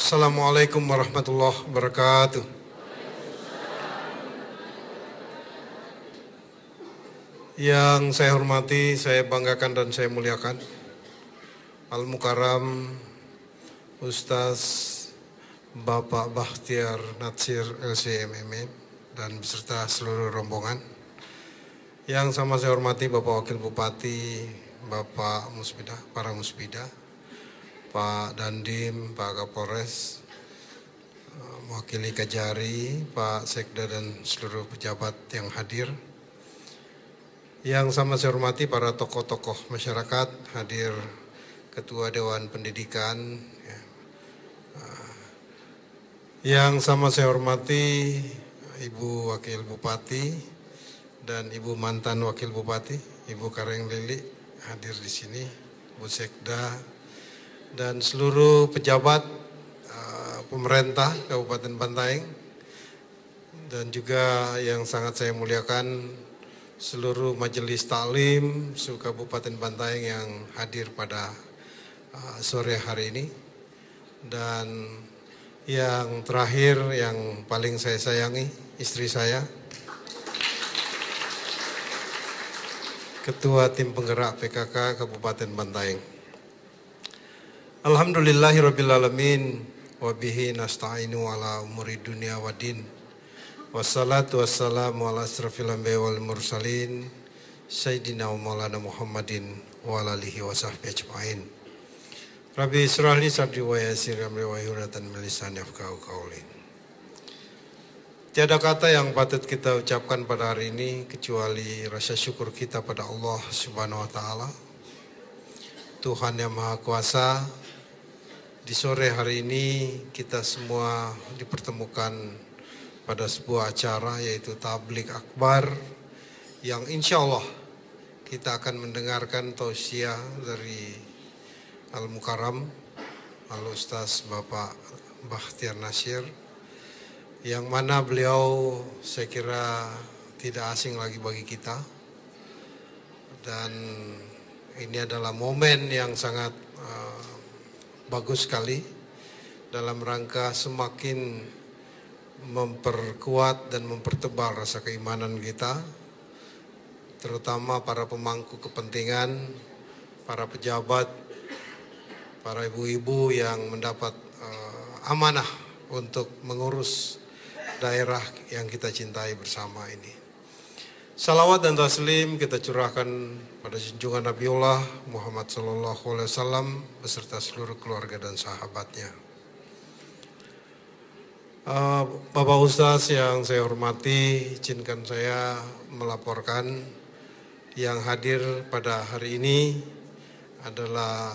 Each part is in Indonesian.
Assalamualaikum warahmatullahi wabarakatuh. Yang saya hormati, saya banggakan dan saya muliakan Al-Mukarram Ustaz Bapak Bakhtiar Natsir LCMM dan beserta seluruh rombongan. Yang sama saya hormati Bapak Wakil Bupati, Bapak Musbida, para Musbida, Pak Dandim, Pak Kapolres, mewakili Kajari, Pak Sekda dan seluruh pejabat yang hadir. Yang sama saya hormati para tokoh-tokoh masyarakat, hadir Ketua Dewan Pendidikan. Yang sama saya hormati Ibu Wakil Bupati dan Ibu mantan Wakil Bupati, Ibu Kareng Lili hadir di sini, Bu Sekda dan seluruh pejabat pemerintah Kabupaten Bantaeng, dan juga yang sangat saya muliakan seluruh majelis taklim Kabupaten Bantaeng yang hadir pada sore hari ini. Dan yang terakhir, yang paling saya sayangi, istri saya, Ketua Tim Penggerak PKK Kabupaten Bantaeng. Alhamdulillahirrabbilalamin, wabihi nasta'inu ala umuri dunia wa din. Wassalatu wassalamu ala asrafil anbiya wal mursalin Sayyidina wa maulana Muhammadin wa ala alihi wa sahbihi ajma'in. Rabbi israh li sadri wa yassir amri wa yuratan min lisani yafqahu qawli. Tiada kata yang patut kita ucapkan pada hari ini kecuali rasa syukur kita pada Allah Subhanahu wa taala, Tuhan yang Maha Kuasa. Di sore hari ini kita semua dipertemukan pada sebuah acara, yaitu Tablik Akbar, yang insya Allah kita akan mendengarkan tausiah dari Al-Mukarram Al-Ustaz Bapak Bakhtiar Natsir, yang mana beliau saya kira tidak asing lagi bagi kita, dan ini adalah momen yang sangat bagus sekali dalam rangka semakin memperkuat dan mempertebal rasa keimanan kita, terutama para pemangku kepentingan, para pejabat, para ibu-ibu yang mendapat amanah untuk mengurus daerah yang kita cintai bersama ini. Salawat dan taslim kita curahkan pada junjungan Nabiullah Muhammad SAW beserta seluruh keluarga dan sahabatnya. Bapak Ustaz yang saya hormati, izinkan saya melaporkan yang hadir pada hari ini adalah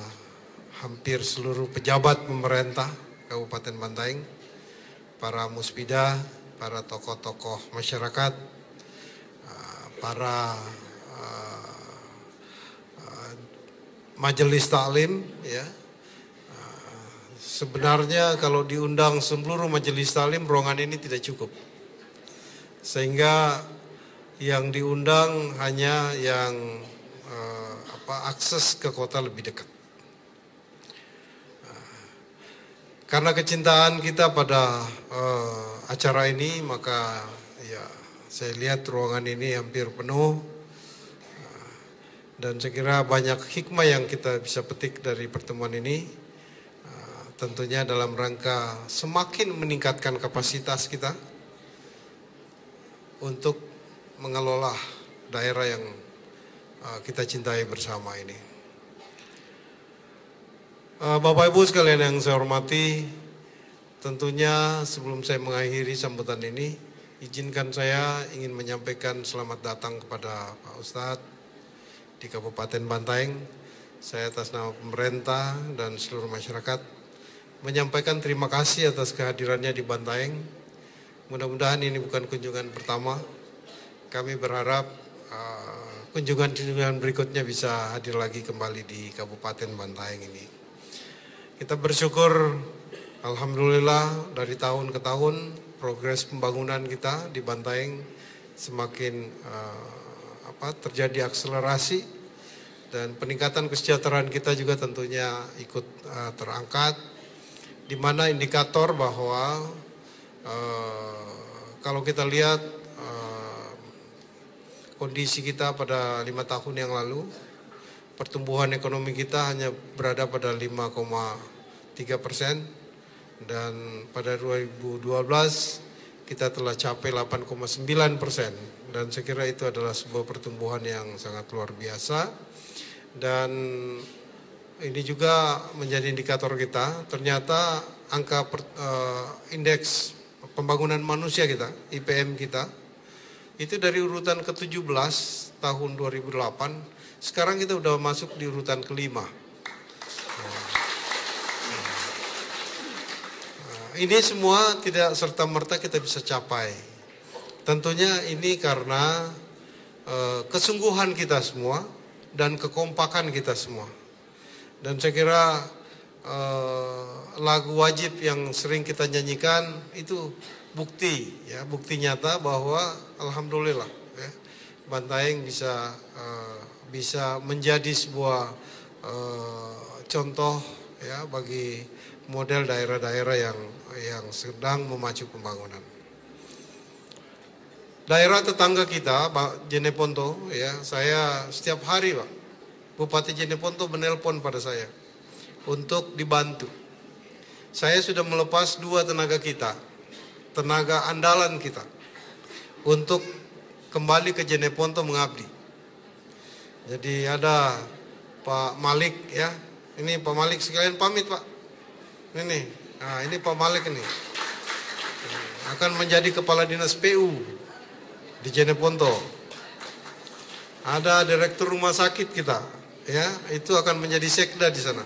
hampir seluruh pejabat pemerintah Kabupaten Bantaeng, para musbida, para tokoh-tokoh masyarakat, para majelis taklim, ya. Sebenarnya kalau diundang seluruh majelis taklim, ruangan ini tidak cukup. Sehingga yang diundang hanya yang akses ke kota lebih dekat. Karena kecintaan kita pada acara ini, maka ya saya lihat ruangan ini hampir penuh. Dan saya kira banyak hikmah yang kita bisa petik dari pertemuan ini. Tentunya dalam rangka semakin meningkatkan kapasitas kita untuk mengelola daerah yang kita cintai bersama ini. Bapak Ibu sekalian yang saya hormati, tentunya sebelum saya mengakhiri sambutan ini, izinkan saya ingin menyampaikan selamat datang kepada Pak Ustadz di Kabupaten Bantaeng. Saya atas nama pemerintah dan seluruh masyarakat menyampaikan terima kasih atas kehadirannya di Bantaeng. Mudah-mudahan ini bukan kunjungan pertama. Kami berharap kunjungan-kunjungan berikutnya bisa hadir lagi kembali di Kabupaten Bantaeng ini. Kita bersyukur, alhamdulillah dari tahun ke tahun progres pembangunan kita di Bantaeng semakin terjadi akselerasi, dan peningkatan kesejahteraan kita juga tentunya ikut terangkat. di mana indikator bahwa kalau kita lihat kondisi kita pada 5 tahun yang lalu, pertumbuhan ekonomi kita hanya berada pada 5,3%, dan pada 2012 kita telah capai 8,9%, dan saya kira itu adalah sebuah pertumbuhan yang sangat luar biasa. Dan ini juga menjadi indikator kita, ternyata angka indeks pembangunan manusia kita, IPM kita, itu dari urutan ke-17 tahun 2008, sekarang kita udah masuk di urutan ke-5. Ini semua tidak serta-merta kita bisa capai. Tentunya ini karena kesungguhan kita semua dan kekompakan kita semua. Dan saya kira lagu wajib yang sering kita nyanyikan itu bukti, ya, bukti nyata bahwa alhamdulillah, ya, Bantaeng bisa menjadi sebuah contoh, ya, bagi model daerah-daerah yang sedang memacu pembangunan. Daerah tetangga kita, Pak Jeneponto, ya, saya setiap hari, Pak, Bupati Jeneponto menelpon pada saya untuk dibantu. Saya sudah melepas 2 tenaga kita, tenaga andalan kita, untuk kembali ke Jeneponto mengabdi. Jadi ada Pak Malik, ya, ini Pak Malik sekalian pamit, Pak. Ini, nah ini Pak Malik ini akan menjadi kepala dinas PU di Jeneponto. Ada direktur rumah sakit kita, ya, itu akan menjadi sekda di sana.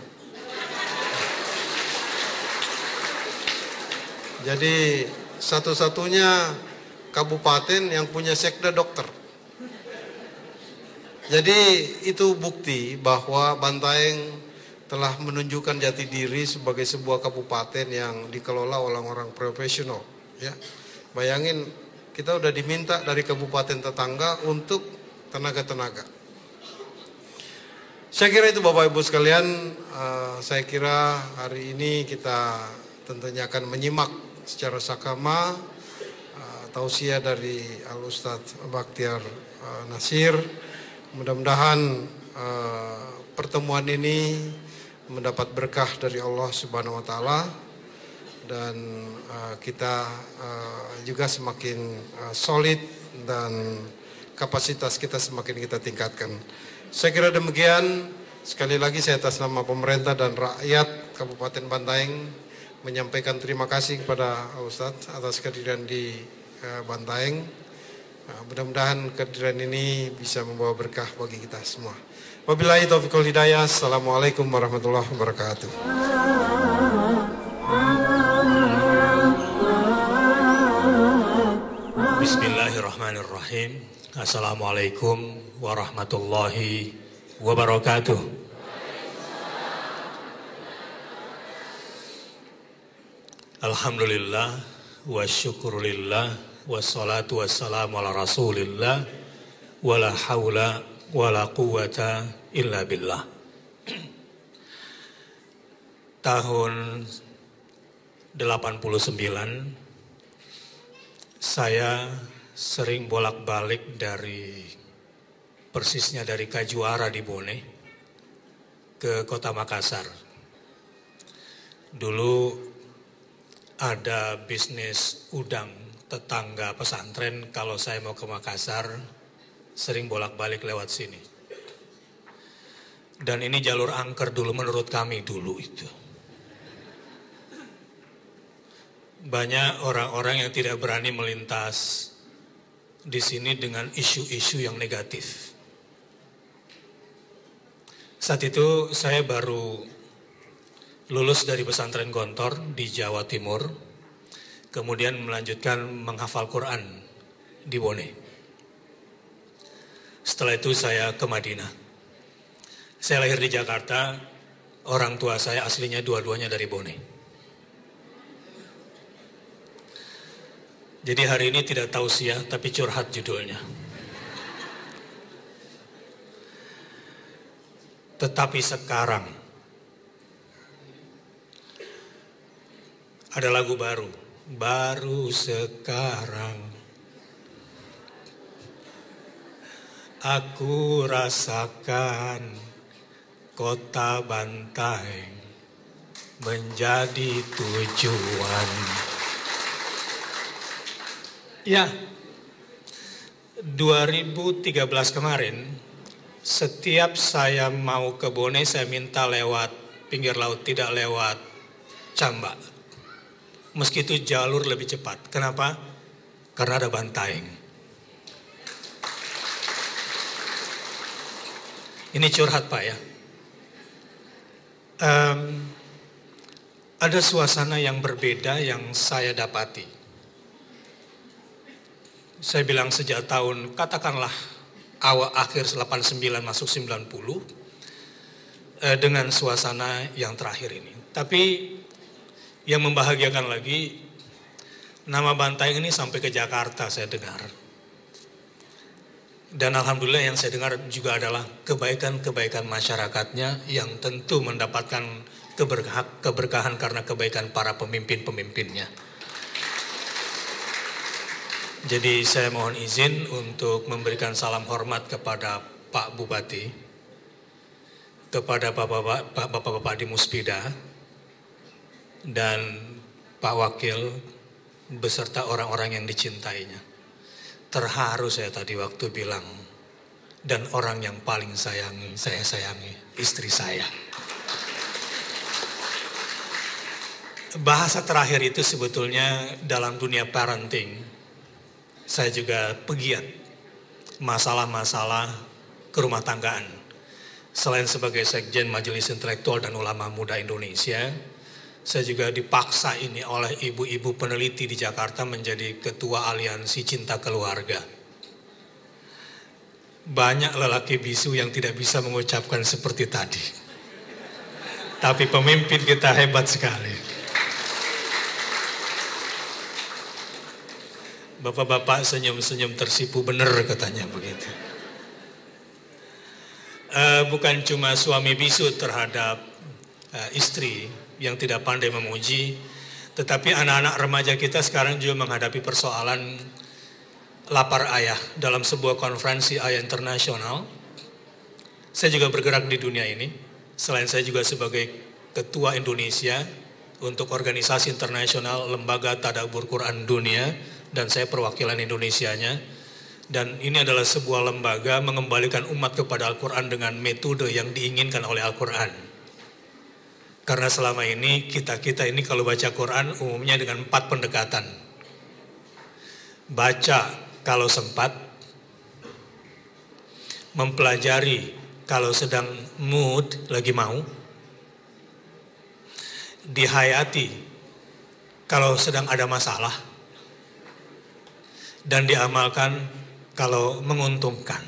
Jadi satu-satunya kabupaten yang punya sekda dokter. Jadi itu bukti bahwa Bantaeng telah menunjukkan jati diri sebagai sebuah kabupaten yang dikelola oleh orang profesional, ya. Bayangin, kita udah diminta dari kabupaten tetangga untuk tenaga-tenaga. Saya kira itu Bapak Ibu sekalian, saya kira hari ini kita tentunya akan menyimak secara saksama tausiah dari Al-Ustadz Bakhtiar Nasir. Mudah-mudahan pertemuan ini mendapat berkah dari Allah Subhanahu wa taala, dan kita juga semakin solid dan kapasitas kita semakin kita tingkatkan. Saya kira demikian. Sekali lagi saya atas nama pemerintah dan rakyat Kabupaten Bantaeng menyampaikan terima kasih kepada Ustadz atas kehadiran di Bantaeng. Mudah-mudahan kehadiran ini bisa membawa berkah bagi kita semua. Wabillahi taufiq wal hidayah. Assalamualaikum warahmatullahi wabarakatuh. Bismillahirrahmanirrahim. Assalamualaikum warahmatullahi wabarakatuh. Alhamdulillah wa syukurillah wassalatu wassalamu ala rasulillah wala hawla wala quwata illa billah. Tahun 89 saya sering bolak-balik persisnya dari Kajuara di Bone ke Kota Makassar. Dulu ada bisnis udang tetangga pesantren, kalau saya mau ke Makassar sering bolak-balik lewat sini. Dan ini jalur angker dulu menurut kami dulu itu. Banyak orang-orang yang tidak berani melintas di sini dengan isu-isu yang negatif. Saat itu saya baru lulus dari pesantren Gontor di Jawa Timur, kemudian melanjutkan menghafal Quran di Bone. Setelah itu saya ke Madinah. Saya lahir di Jakarta, orang tua saya aslinya dua-duanya dari Bone. Jadi hari ini tidak tausiah tapi curhat judulnya. Tetapi sekarang Ada lagu baru. Baru sekarang aku rasakan kota Bantaeng menjadi tujuan. Ya, 2013 kemarin, setiap saya mau ke Bone, saya minta lewat pinggir laut, tidak lewat Cambak. Meski itu jalur lebih cepat. Kenapa? Karena ada Bantaeng. Ini curhat Pak ya. Ada suasana yang berbeda yang saya dapati. Saya bilang sejak tahun, katakanlah awal akhir 89 masuk 90, dengan suasana yang terakhir ini. Tapi yang membahagiakan lagi, nama Bantaeng ini sampai ke Jakarta saya dengar. Dan alhamdulillah yang saya dengar juga adalah kebaikan-kebaikan masyarakatnya yang tentu mendapatkan keberkahan karena kebaikan para pemimpin-pemimpinnya. Jadi saya mohon izin untuk memberikan salam hormat kepada Pak Bupati, kepada Bapak-Bapak di Muspida, dan Pak Wakil beserta orang-orang yang dicintainya. Terharu saya tadi waktu bilang, dan orang yang paling saya sayangi, istri saya. Bahasa terakhir itu sebetulnya dalam dunia parenting, saya juga pegiat masalah-masalah kerumah tanggaan. Selain sebagai Sekjen Majelis Intelektual dan Ulama Muda Indonesia, saya juga dipaksa ini oleh ibu-ibu peneliti di Jakarta menjadi ketua aliansi cinta keluarga. Banyak lelaki bisu yang tidak bisa mengucapkan seperti tadi. Tapi pemimpin kita hebat sekali. Bapak-bapak senyum-senyum tersipu, benar katanya begitu. Bukan cuma suami bisu terhadap istri yang tidak pandai memuji, tetapi anak-anak remaja kita sekarang juga menghadapi persoalan lapar ayah. Dalam sebuah konferensi ayah internasional, saya juga bergerak di dunia ini. Selain saya juga sebagai ketua Indonesia untuk organisasi internasional Lembaga Tadabbur Quran Dunia, dan saya perwakilan Indonesianya. Dan ini adalah sebuah lembaga mengembalikan umat kepada Al-Quran dengan metode yang diinginkan oleh Al-Quran. Karena selama ini kita ini kalau baca Quran umumnya dengan 4 pendekatan. Baca kalau sempat, mempelajari kalau sedang mood, lagi mau, dihayati kalau sedang ada masalah, dan diamalkan kalau menguntungkan.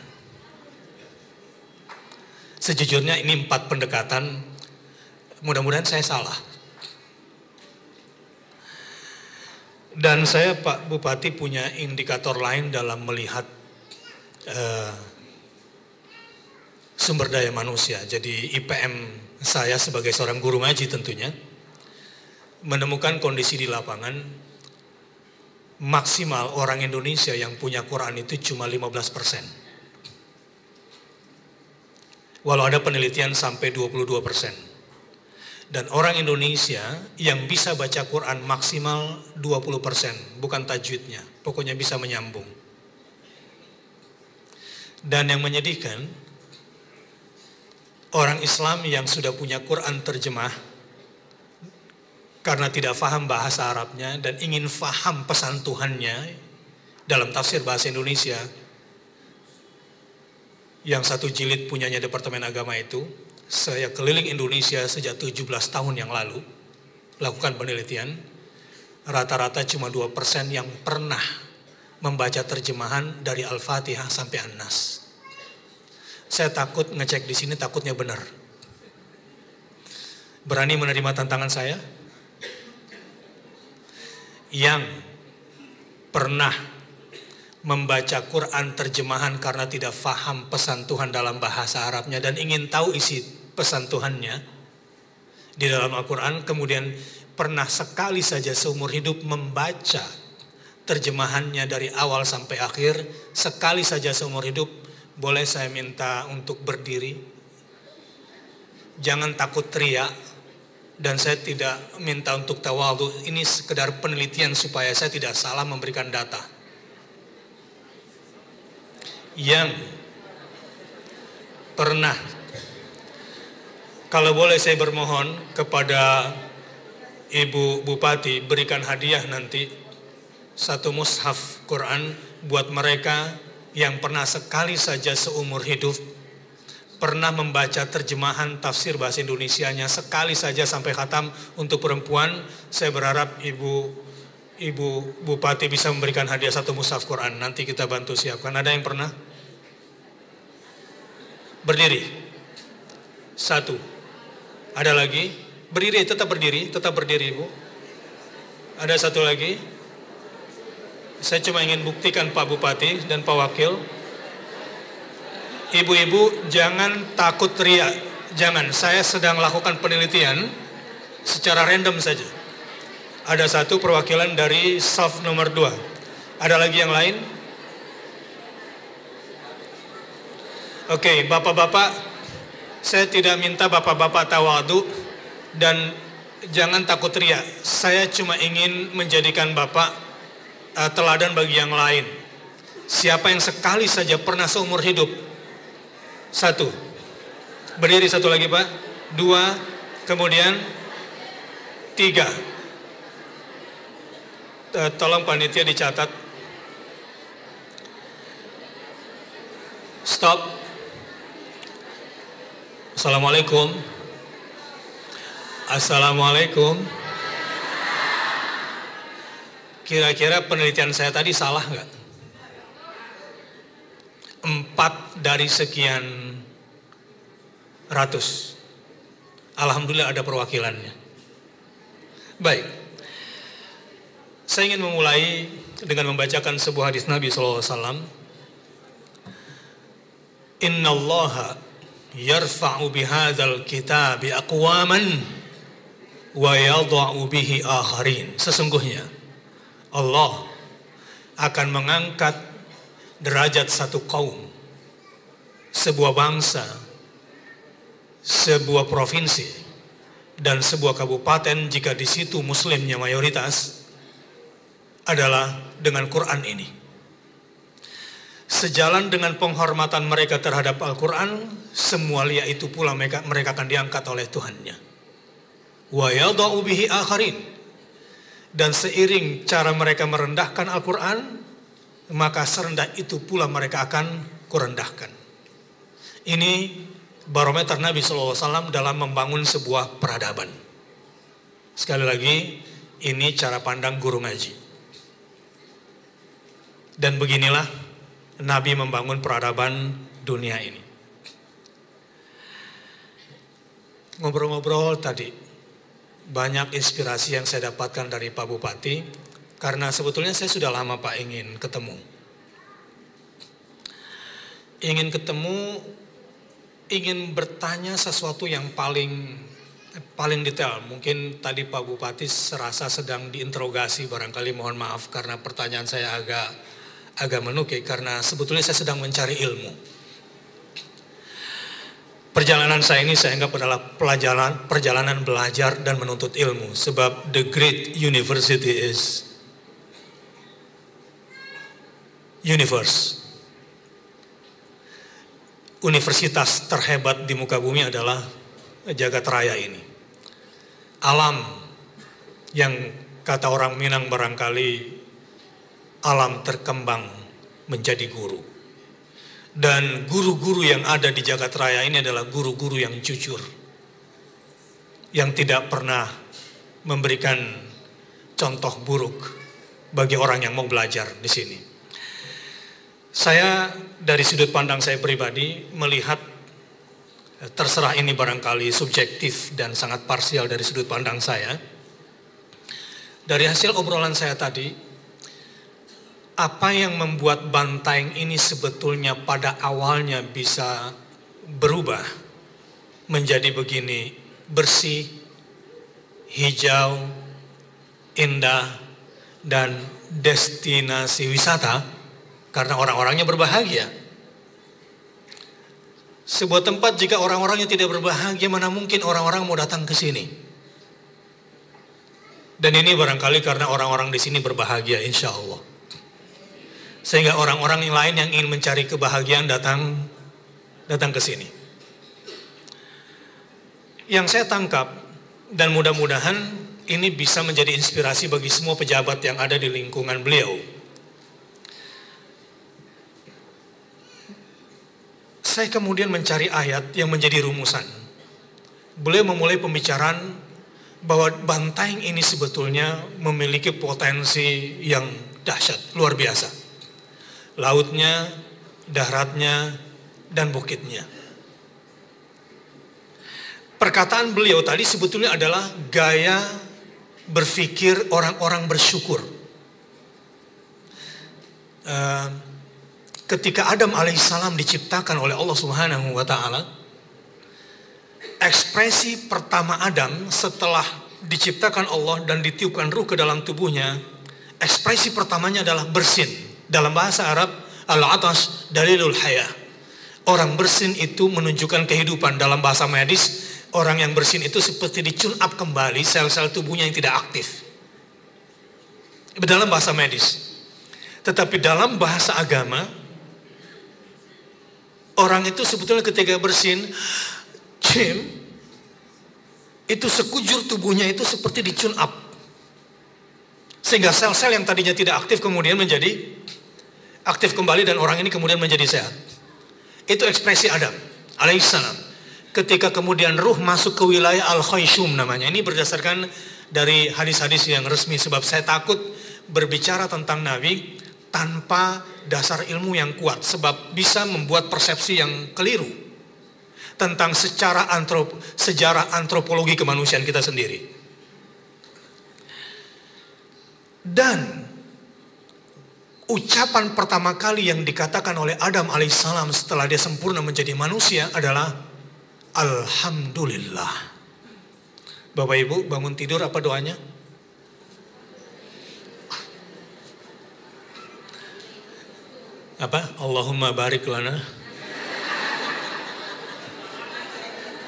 Sejujurnya ini 4 pendekatan. Mudah-mudahan saya salah. Dan saya Pak Bupati punya indikator lain dalam melihat sumber daya manusia. Jadi IPM saya sebagai seorang guru ngaji tentunya menemukan kondisi di lapangan maksimal orang Indonesia yang punya Quran itu cuma 15%. Walau ada penelitian sampai 22%. Dan orang Indonesia yang bisa baca Quran maksimal 20%, bukan tajwidnya, pokoknya bisa menyambung. Dan yang menyedihkan, orang Islam yang sudah punya Quran terjemah, karena tidak paham bahasa Arabnya dan ingin paham pesan Tuhannya dalam tafsir bahasa Indonesia, yang 1 jilid punyanya Departemen Agama itu, saya keliling Indonesia sejak 17 tahun yang lalu, lakukan penelitian, rata-rata cuma 2% yang pernah membaca terjemahan dari Al-Fatihah sampai An-Nas. Saya takut ngecek di sini, takutnya benar. Berani menerima tantangan saya? Yang pernah membaca Quran terjemahan karena tidak paham pesan Tuhan dalam bahasa Arabnya dan ingin tahu isi pesan Tuhannya di dalam Al-Quran, kemudian pernah sekali saja seumur hidup membaca terjemahannya dari awal sampai akhir, sekali saja seumur hidup, boleh saya minta untuk berdiri? Jangan takut teriak, dan saya tidak minta untuk tawadhu. Ini sekedar penelitian supaya saya tidak salah memberikan data. Yang pernah, kalau boleh saya bermohon kepada Ibu Bupati, berikan hadiah nanti satu mushaf Quran buat mereka yang pernah sekali saja seumur hidup pernah membaca terjemahan tafsir bahasa Indonesianya sekali saja sampai khatam. Untuk perempuan, saya berharap Ibu Bupati bisa memberikan hadiah satu mushaf Quran. Nanti kita bantu siapkan. Ada yang pernah? Berdiri. Satu. Ada lagi? Berdiri, tetap berdiri Ibu. Ada satu lagi. Saya cuma ingin buktikan Pak Bupati dan Pak Wakil. Ibu-ibu jangan takut teriak. Jangan, saya sedang lakukan penelitian secara random saja. Ada satu perwakilan dari saf nomor 2. Ada lagi yang lain? Oke, bapak-bapak, saya tidak minta bapak-bapak tawadhu dan jangan takut teriak. Saya cuma ingin menjadikan bapak teladan bagi yang lain. Siapa yang sekali saja pernah seumur hidup? Satu. Berdiri satu lagi Pak. 2. Kemudian 3. Tolong panitia dicatat. Stop. Assalamualaikum. Assalamualaikum. Kira-kira penelitian saya tadi salah nggak? 4 dari sekian ratus. Alhamdulillah ada perwakilannya. Baik. Saya ingin memulai dengan membacakan sebuah hadis Nabi SAW. Inna Allaha yarfa'u bihadzal kitabi aqwaman wa yadha'u bihi akharin. Sesungguhnya Allah akan mengangkat derajat satu kaum, sebuah bangsa, sebuah provinsi, dan sebuah kabupaten jika di situ muslimnya mayoritas adalah dengan Quran ini. Sejalan dengan penghormatan mereka terhadap Al-Quran, semua liya itu pula mereka akan diangkat oleh Tuhannya. Wa yadha'u bihi akharin. Dan seiring cara mereka merendahkan Al-Quran, maka serendah itu pula mereka akan kurendahkan. Ini barometer Nabi SAW dalam membangun sebuah peradaban. Sekali lagi, ini cara pandang guru ngaji. Dan beginilah Nabi membangun peradaban dunia ini. Ngobrol-ngobrol tadi, banyak inspirasi yang saya dapatkan dari Pak Bupati, karena sebetulnya saya sudah lama Pak ingin ketemu. Ingin bertanya sesuatu yang paling detail. Mungkin tadi Pak Bupati serasa sedang diinterogasi, barangkali mohon maaf karena pertanyaan saya agak menukik, karena sebetulnya saya sedang mencari ilmu. Perjalanan saya ini saya anggap adalah perjalanan belajar dan menuntut ilmu. Sebab the great university is universe. Universitas terhebat di muka bumi adalah jagat raya ini. Alam yang kata orang Minang barangkali alam terkembang menjadi guru. Dan guru-guru yang ada di jagat raya ini adalah guru-guru yang jujur, yang tidak pernah memberikan contoh buruk bagi orang yang mau belajar di sini. Saya dari sudut pandang saya pribadi melihat, terserah ini barangkali subjektif dan sangat parsial dari sudut pandang saya. Dari hasil obrolan saya tadi, apa yang membuat Bantaeng ini sebetulnya pada awalnya bisa berubah menjadi begini bersih, hijau, indah, dan destinasi wisata karena orang-orangnya berbahagia. Sebuah tempat jika orang-orangnya tidak berbahagia, mana mungkin orang-orang mau datang ke sini. Dan ini barangkali karena orang-orang di sini berbahagia, insya Allah. Sehingga orang-orang yang lain yang ingin mencari kebahagiaan datang ke sini. Yang saya tangkap, dan mudah-mudahan ini bisa menjadi inspirasi bagi semua pejabat yang ada di lingkungan beliau. Saya kemudian mencari ayat yang menjadi rumusan. Beliau memulai pembicaraan bahwa Bantaeng ini sebetulnya memiliki potensi yang dahsyat, luar biasa. Lautnya, daratnya, dan bukitnya. Perkataan beliau tadi sebetulnya adalah gaya berpikir orang-orang bersyukur. Ketika Adam alaihissalam diciptakan oleh Allah Subhanahu wa ta'ala, ekspresi pertama Adam setelah diciptakan Allah dan ditiupkan ruh ke dalam tubuhnya, ekspresi pertamanya adalah bersin. Dalam bahasa Arab, al-atas dalilul haya. Orang bersin itu menunjukkan kehidupan. Dalam bahasa medis, orang yang bersin itu seperti di-tune up kembali sel-sel tubuhnya yang tidak aktif. Dalam bahasa medis. Tetapi dalam bahasa agama, orang itu sebetulnya ketika bersin, itu sekujur tubuhnya itu seperti di-tune up. Sehingga sel-sel yang tadinya tidak aktif kemudian menjadi aktif kembali dan orang ini kemudian menjadi sehat. Itu ekspresi Adam alaihissalam. Ketika kemudian ruh masuk ke wilayah Al-Khayshum namanya. Ini berdasarkan dari hadis-hadis yang resmi. Sebab saya takut berbicara tentang Nabi tanpa dasar ilmu yang kuat. Sebab bisa membuat persepsi yang keliru tentang sejarah antropologi kemanusiaan kita sendiri. Dan ucapan pertama kali yang dikatakan oleh Adam alaihissalam setelah dia sempurna menjadi manusia adalah Alhamdulillah. Bapak Ibu bangun tidur apa doanya? Apa? Allahumma barik lana.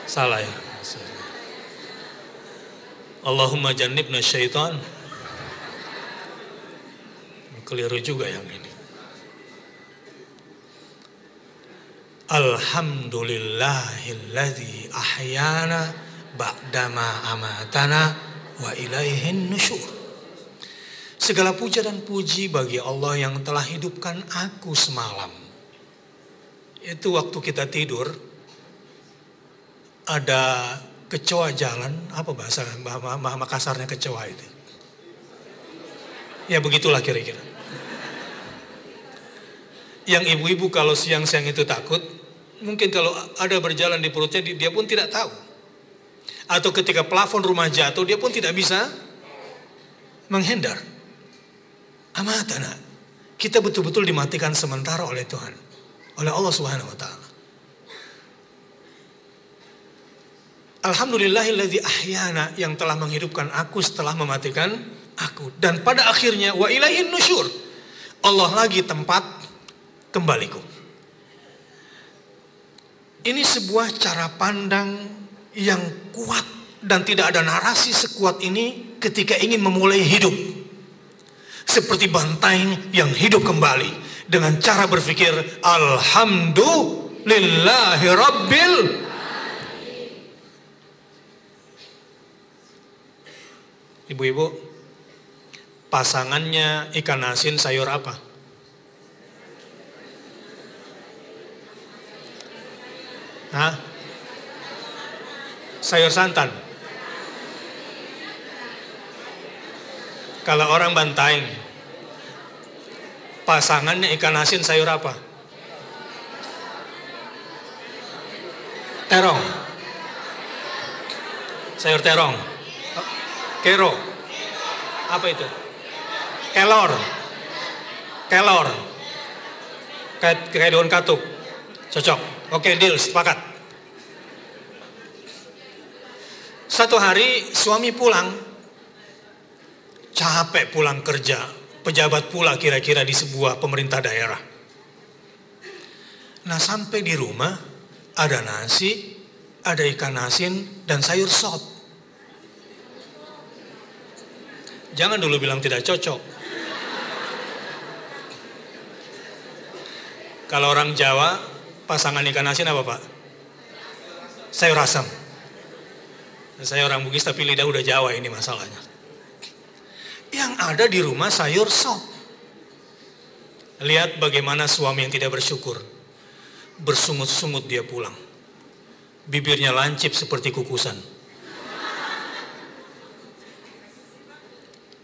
Salah ya. Allahumma jannibna syaitan. Keliru juga yang ini. Alhamdulillahilladzi ahyana ba'dama amatana wa ilaihin nusyur. Segala puja dan puji bagi Allah yang telah hidupkan aku semalam. Itu waktu kita tidur, ada kecoa jalan, apa bahasa Makassarnya kecoa itu? Ya begitulah kira-kira. Yang ibu-ibu kalau siang-siang itu takut, mungkin kalau ada berjalan di perutnya dia pun tidak tahu. Atau ketika plafon rumah jatuh dia pun tidak bisa menghindar. Amatana. Kita betul-betul dimatikan sementara oleh Tuhan, oleh Allah Subhanahu wa taala. Alhamdulillahilladzi ahyana, yang telah menghidupkan aku setelah mematikan aku. Dan pada akhirnya wa ilaihin nusyur, Allah lagi tempat kembaliku. Ini sebuah cara pandang yang kuat dan tidak ada narasi sekuat ini ketika ingin memulai hidup. Seperti Bantaeng yang hidup kembali dengan cara berpikir Alhamdulillahi Rabbil. Ibu-ibu, pasangannya ikan asin sayur apa? Hah? Sayur santan. Kalau orang Bantaeng, pasangannya ikan asin sayur apa? Terong. Sayur terong. Kero. Apa itu? Kelor. Kelor. Kayak daun katuk. Cocok. Oke, deal, sepakat. Satu hari suami pulang. capek pulang kerja, pejabat pula kira-kira di sebuah pemerintah daerah. Nah, sampai di rumah ada nasi, ada ikan asin, dan sayur sop. Jangan dulu bilang tidak cocok. Kalau orang Jawa, pasangan ikan asin apa Pak? Sayur asam. Saya orang Bugis tapi lidah udah Jawa, ini masalahnya. Yang ada di rumah sayur sop. Lihat bagaimana suami yang tidak bersyukur. Bersungut-sungut dia pulang. Bibirnya lancip seperti kukusan.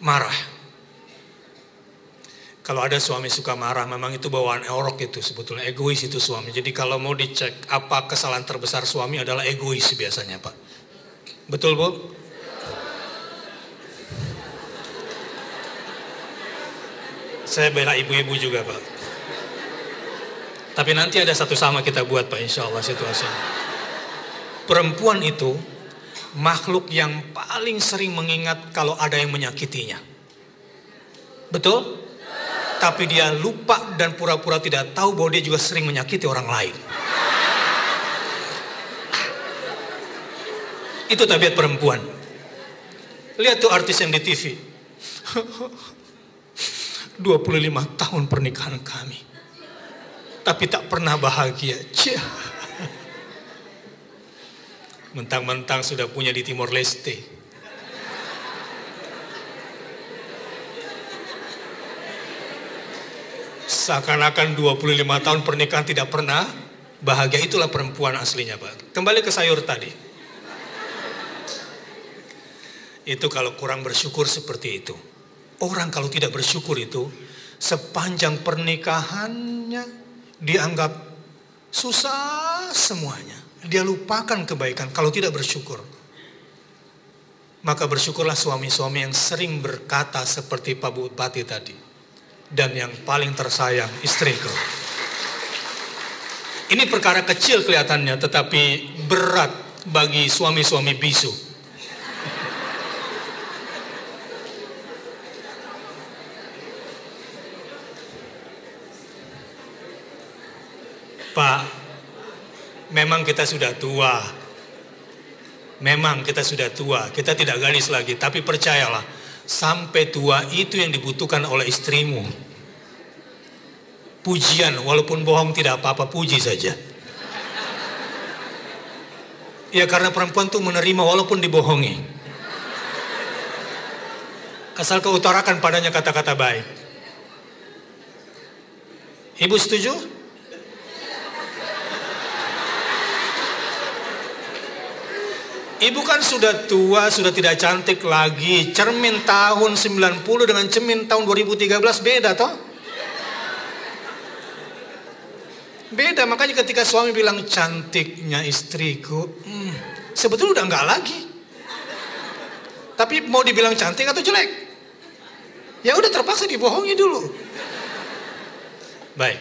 Marah. Kalau ada suami suka marah, memang itu bawaan orok itu sebetulnya, egois itu suami. Jadi kalau mau dicek apa kesalahan terbesar suami adalah egois biasanya Pak. Betul Bu? Saya bela ibu-ibu juga Pak. Tapi nanti ada satu sama kita buat Pak, insya Allah situasinya. Perempuan itu makhluk yang paling sering mengingat kalau ada yang menyakitinya. Betul? Tapi dia lupa dan pura-pura tidak tahu bahwa dia juga sering menyakiti orang lain. Itu tabiat perempuan. Lihat tuh artis yang di TV. 25 tahun pernikahan kami, tapi tak pernah bahagia. Mentang-mentang sudah punya di Timor Leste. Seakan-akan 25 tahun pernikahan tidak pernah bahagia. Itulah perempuan aslinya Pak. Kembali ke sayur tadi. Itu kalau kurang bersyukur seperti itu. Orang kalau tidak bersyukur itu sepanjang pernikahannya dianggap susah semuanya. Dia lupakan kebaikan kalau tidak bersyukur. Maka bersyukurlah suami-suami yang sering berkata seperti Pak Bupati tadi. Dan yang paling tersayang, istriku. Ini perkara kecil kelihatannya, tetapi berat bagi suami-suami bisu. Pak, memang kita sudah tua. Memang kita sudah tua, kita tidak gadis lagi. Tapi percayalah, sampai tua itu yang dibutuhkan oleh istrimu. Pujian, walaupun bohong tidak apa-apa, puji saja. Ya karena perempuan tuh menerima walaupun dibohongi. Asal kau utarakan padanya kata-kata baik. Ibu setuju? Ibu kan sudah tua, sudah tidak cantik lagi. Cermin tahun 90 dengan cermin tahun 2013 beda toh? Beda, makanya ketika suami bilang cantiknya istriku, sebetulnya udah enggak lagi. Tapi mau dibilang cantik atau jelek? Ya udah terpaksa dibohongi dulu. Baik.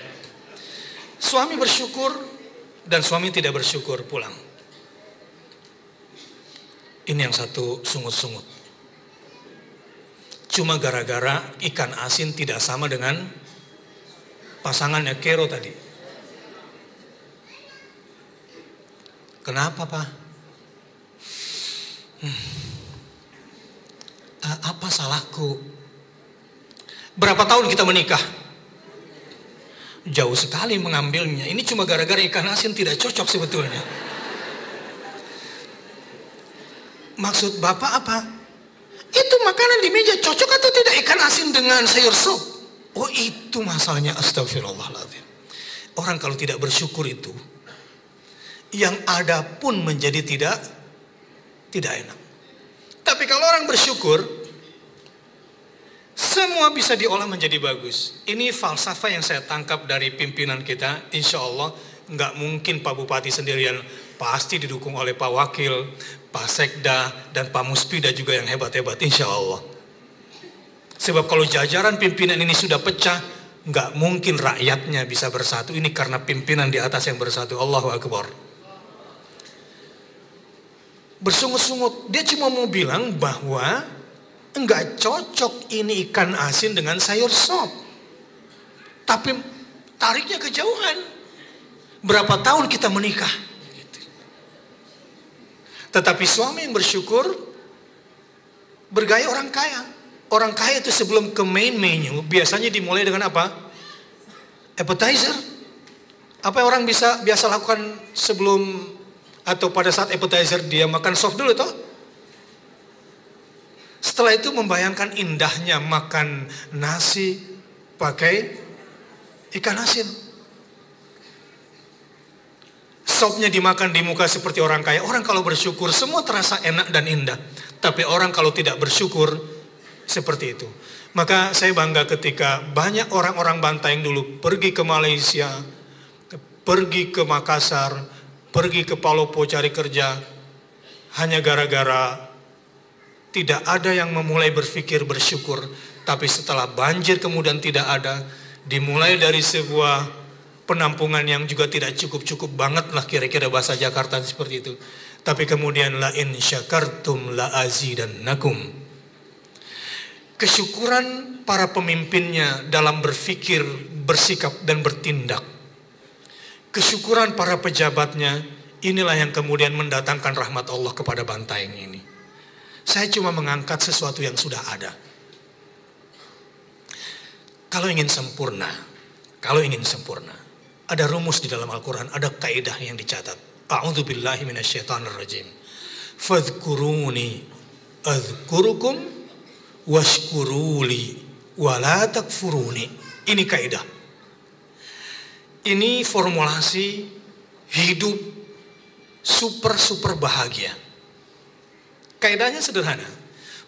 Suami bersyukur dan suami tidak bersyukur pulang. Ini yang satu sungut-sungut. Cuma gara-gara ikan asin tidak sama dengan pasangannya Kero tadi. Kenapa Pak? Apa salahku? Berapa tahun kita menikah? Jauh sekali mengambilnya. Ini cuma gara-gara ikan asin tidak cocok sebetulnya. Maksud Bapak apa? Itu makanan di meja cocok atau tidak ikan asin dengan sayur sop? Oh itu masalahnya, astagfirullahaladzim. Orang kalau tidak bersyukur itu, yang ada pun menjadi tidak enak. Tapi kalau orang bersyukur, semua bisa diolah menjadi bagus. Ini falsafah yang saya tangkap dari pimpinan kita. Insya Allah nggak mungkin Pak Bupati sendirian, pasti didukung oleh Pak Wakil, Pak Sekda, dan Pak Muspida juga yang hebat-hebat, insya Allah. Sebab kalau jajaran pimpinan ini sudah pecah, nggak mungkin rakyatnya bisa bersatu. Ini karena pimpinan di atas yang bersatu. Allahu Akbar. Bersungut-sungut, dia cuma mau bilang bahwa enggak cocok ini ikan asin dengan sayur sop. Tapi tariknya kejauhan. Berapa tahun kita menikah? Tetapi suami yang bersyukur bergaya orang kaya. Orang kaya itu sebelum ke main menu biasanya dimulai dengan apa? Appetizer. Apa yang orang biasa lakukan sebelum atau pada saat appetizer dia makan soft dulu toh? Setelah itu membayangkan indahnya makan nasi pakai ikan asin. Sopnya dimakan di muka seperti orang kaya. Orang kalau bersyukur semua terasa enak dan indah. Tapi orang kalau tidak bersyukur seperti itu. Maka saya bangga ketika banyak orang-orang Bantaeng dulu pergi ke Malaysia, pergi ke Makassar, pergi ke Palopo cari kerja. Hanya gara-gara tidak ada yang memulai berpikir bersyukur. Tapi setelah banjir kemudian tidak ada. Dimulai dari sebuah penampungan yang juga tidak cukup-cukup banget lah kira-kira bahasa Jakarta seperti itu. Tapi kemudian la in syakartum la azidannakum. Kesyukuran para pemimpinnya dalam berpikir, bersikap dan bertindak. Kesyukuran para pejabatnya inilah yang kemudian mendatangkan rahmat Allah kepada Bantaeng ini. Saya cuma mengangkat sesuatu yang sudah ada. Kalau ingin sempurna, ada rumus di dalam Al-Quran, ada kaidah yang dicatat. A'udzubillahi minasyaitonirrajim. Fadhkuruni adzkurukum washkuruli wala takfuruni. Ini kaidah. Ini formulasi hidup super bahagia. Kaidahnya sederhana.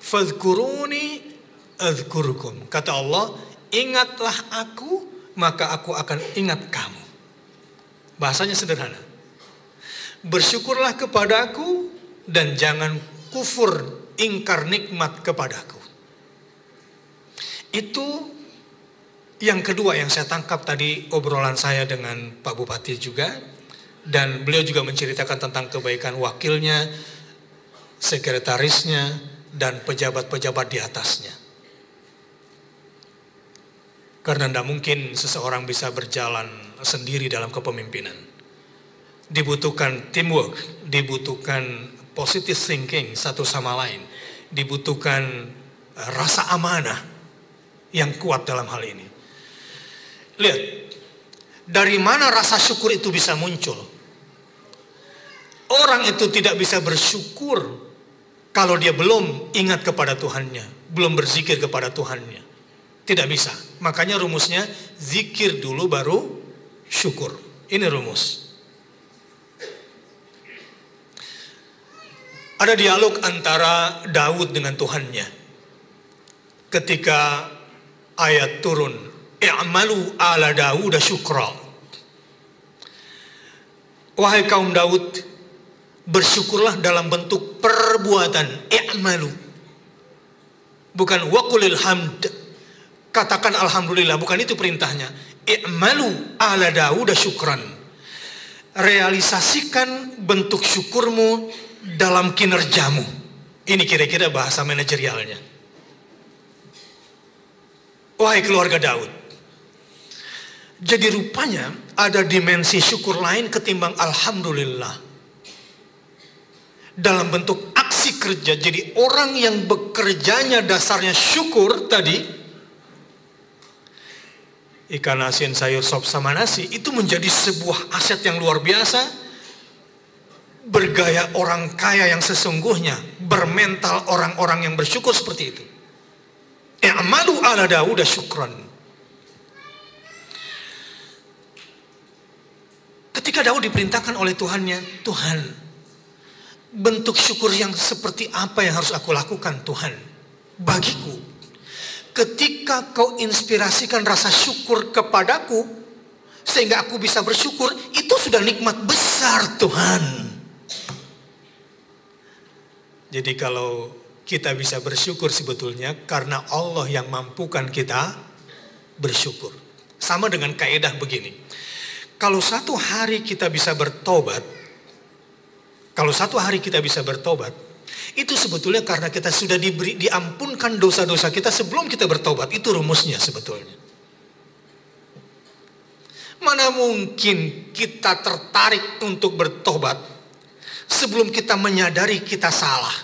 Fadhkuruni adzkurukum. Kata Allah, ingatlah aku, maka aku akan ingat kamu. Bahasanya sederhana. Bersyukurlah kepadaku dan jangan kufur, ingkar nikmat kepadaku. Itu yang kedua yang saya tangkap tadi obrolan saya dengan Pak Bupati juga. Dan beliau juga menceritakan tentang kebaikan wakilnya, sekretarisnya, dan pejabat-pejabat di atasnya. Karena tidak mungkin seseorang bisa berjalan sendiri dalam kepemimpinan. Dibutuhkan teamwork, dibutuhkan positive thinking satu sama lain. Dibutuhkan rasa amanah yang kuat dalam hal ini. Lihat, dari mana rasa syukur itu bisa muncul? Orang itu tidak bisa bersyukur kalau dia belum ingat kepada Tuhannya, belum berzikir kepada Tuhannya. Tidak bisa. Makanya rumusnya zikir dulu baru syukur. Ini rumus. Ada dialog antara Daud dengan Tuhannya. Ketika ayat turun, i'malu ala Daud syukra. Wahai kaum Daud, bersyukurlah dalam bentuk perbuatan. I'malu. Bukan waqulil hamd. Katakan alhamdulillah, bukan itu perintahnya. I'malu ala Daud syukran. Realisasikan bentuk syukurmu dalam kinerjamu. Ini kira-kira bahasa manajerialnya. Wahai keluarga Daud. Jadi rupanya ada dimensi syukur lain ketimbang alhamdulillah. Dalam bentuk aksi kerja. Jadi orang yang bekerjanya dasarnya syukur tadi, ikan asin, sayur sop sama nasi, itu menjadi sebuah aset yang luar biasa. Bergaya orang kaya yang sesungguhnya, bermental orang-orang yang bersyukur seperti itu. I'malu ala Daud syukran. Ketika Daud diperintahkan oleh Tuhannya, Tuhan, bentuk syukur yang seperti apa yang harus aku lakukan Tuhan bagiku? Ketika kau inspirasikan rasa syukur kepadaku, sehingga aku bisa bersyukur, itu sudah nikmat besar Tuhan. Jadi kalau kita bisa bersyukur sebetulnya karena Allah yang mampukan kita bersyukur. Sama dengan kaidah begini. Kalau satu hari kita bisa bertobat, Itu sebetulnya karena kita sudah diampunkan dosa-dosa kita sebelum kita bertobat. Itu rumusnya sebetulnya. Mana mungkin kita tertarik untuk bertobat sebelum kita menyadari kita salah.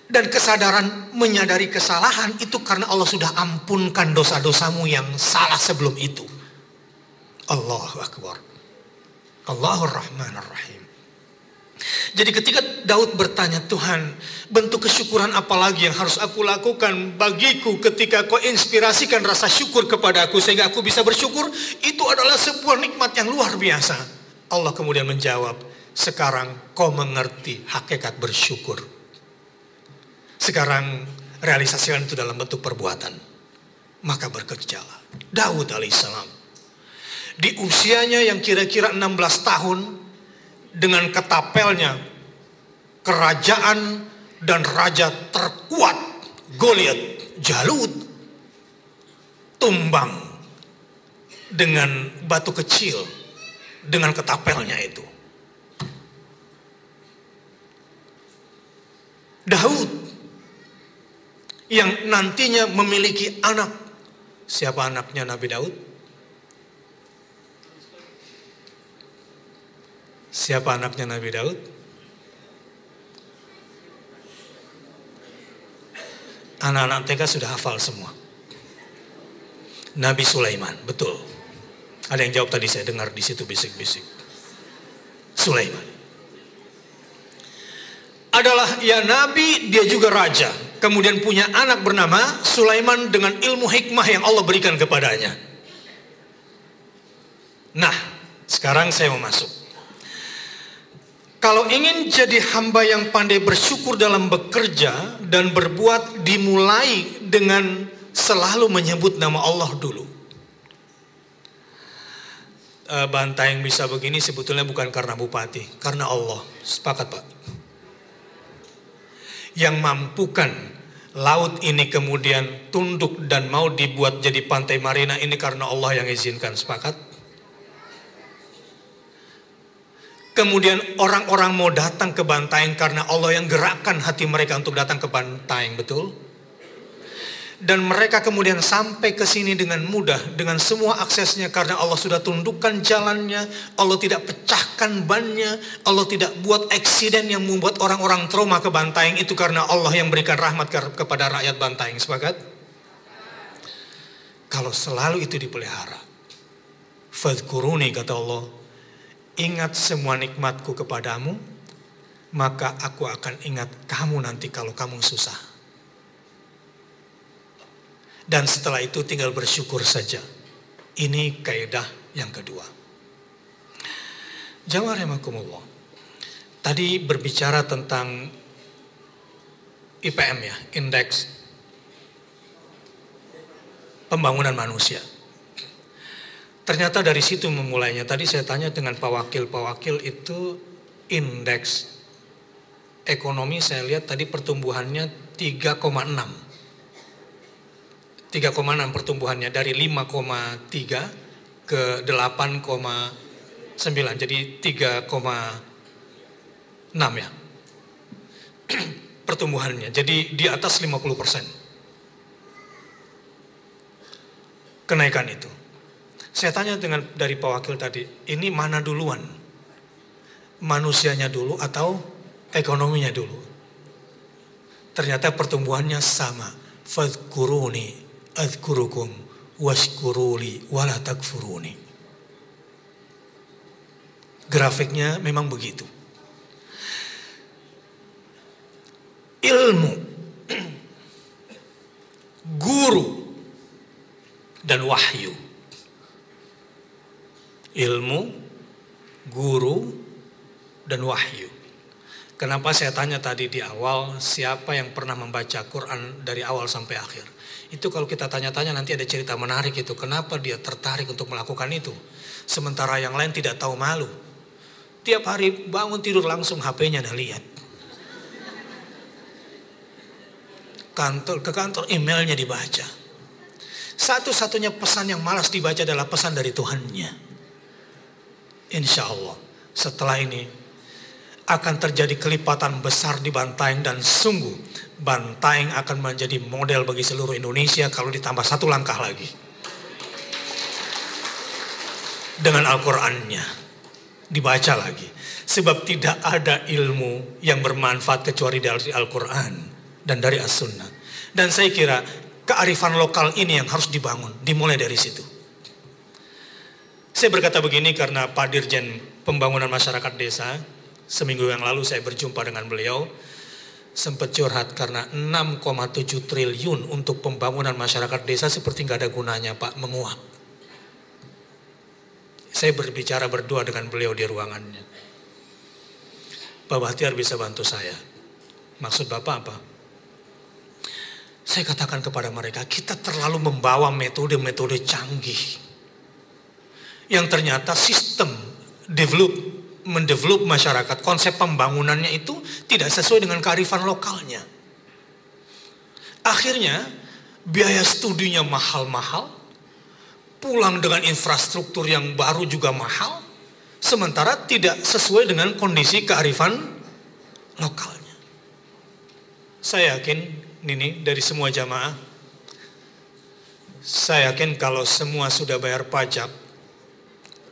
Dan kesadaran menyadari kesalahan itu karena Allah sudah ampunkan dosa-dosamu yang salah sebelum itu. Allahu Akbar. Allahur Rahmanur Rahim. Jadi ketika Daud bertanya, Tuhan, bentuk kesyukuran apa lagi yang harus aku lakukan bagiku ketika kau inspirasikan rasa syukur kepada aku sehingga aku bisa bersyukur, itu adalah sebuah nikmat yang luar biasa. Allah kemudian menjawab, sekarang kau mengerti hakikat bersyukur. Sekarang realisasikan itu dalam bentuk perbuatan. Maka berkerjalah. Daud alaihissalam. Di usianya yang kira-kira 16 tahun. Dengan ketapelnya. Kerajaan dan raja terkuat. Goliat, Jalut. Tumbang. Dengan batu kecil. Dengan ketapelnya itu. Daud yang nantinya memiliki anak. Siapa anaknya Nabi Daud? Siapa anaknya Nabi Daud? Anak-anak TK sudah hafal semua. Nabi Sulaiman, betul. Ada yang jawab tadi, saya dengar di situ bisik-bisik. Sulaiman adalah ya nabi, dia juga raja. Kemudian punya anak bernama Sulaiman dengan ilmu hikmah yang Allah berikan kepadanya. Nah, sekarang saya mau masuk. Kalau ingin jadi hamba yang pandai bersyukur dalam bekerja dan berbuat, dimulai dengan selalu menyebut nama Allah dulu. Bantaeng bisa begini sebetulnya bukan karena bupati, karena Allah. Sepakat Pak? Yang mampukan laut ini kemudian tunduk dan mau dibuat jadi pantai marina ini karena Allah yang izinkan. Sepakat? Kemudian orang-orang mau datang ke Bantaeng karena Allah yang gerakkan hati mereka untuk datang ke Bantaeng, betul? Dan mereka kemudian sampai ke sini dengan mudah, dengan semua aksesnya karena Allah sudah tundukkan jalannya, Allah tidak pecahkan bannya, Allah tidak buat eksiden yang membuat orang-orang trauma ke Bantaeng, itu karena Allah yang berikan rahmat kepada rakyat Bantaeng. Sepakat? Kalau selalu itu dipelihara, fadhkuruni, kata Allah, ingat semua nikmatku kepadamu, maka aku akan ingat kamu nanti kalau kamu susah. Dan setelah itu tinggal bersyukur saja. Ini kaidah yang kedua. Jamaah rahimakumullah. Tadi berbicara tentang IPM ya, indeks pembangunan manusia. Ternyata dari situ memulainya. Tadi saya tanya dengan Pak Wakil itu indeks ekonomi saya lihat tadi pertumbuhannya 3,6. 3,6 pertumbuhannya dari 5,3 ke 8,9 jadi 3,6 ya pertumbuhannya, jadi di atas 50% kenaikan itu. Saya tanya dari Pak Wakil tadi, ini mana duluan, manusianya dulu atau ekonominya dulu? Ternyata pertumbuhannya sama. Fadhkuruni adzkurukum washkuruli wala takfuruni. Grafiknya memang begitu. Ilmu, guru, dan wahyu. Ilmu, guru, dan wahyu. Kenapa saya tanya tadi di awal, siapa yang pernah membaca Quran dari awal sampai akhir? Itu kalau kita tanya-tanya nanti ada cerita menarik itu. Kenapa dia tertarik untuk melakukan itu? Sementara yang lain tidak tahu malu. Tiap hari bangun tidur langsung HP-nya dah lihat. Ke kantor emailnya dibaca. Satu-satunya pesan yang malas dibaca adalah pesan dari Tuhannya. Insya Allah setelah ini akan terjadi kelipatan besar di Bantaeng, dan sungguh Bantaeng akan menjadi model bagi seluruh Indonesia kalau ditambah satu langkah lagi dengan Al-Qur'annya dibaca lagi. Sebab tidak ada ilmu yang bermanfaat kecuali dari Al-Quran dan dari As-Sunnah. Dan saya kira kearifan lokal ini yang harus dibangun, dimulai dari situ. Saya berkata begini karena Pak Dirjen Pembangunan Masyarakat Desa, seminggu yang lalu saya berjumpa dengan beliau, sempat curhat karena 6,7 triliun untuk pembangunan masyarakat desa seperti nggak ada gunanya Pak, menguap. Saya berbicara berdua dengan beliau di ruangannya. Pak Bahtiar bisa bantu saya. Maksud Bapak apa? Saya katakan kepada mereka, kita terlalu membawa metode-metode canggih yang ternyata sistem mendevelop masyarakat, konsep pembangunannya itu tidak sesuai dengan kearifan lokalnya. Akhirnya biaya studinya mahal-mahal, pulang dengan infrastruktur yang baru juga mahal, sementara tidak sesuai dengan kondisi kearifan lokalnya. Saya yakin ini dari semua jamaah, saya yakin kalau semua sudah bayar pajak,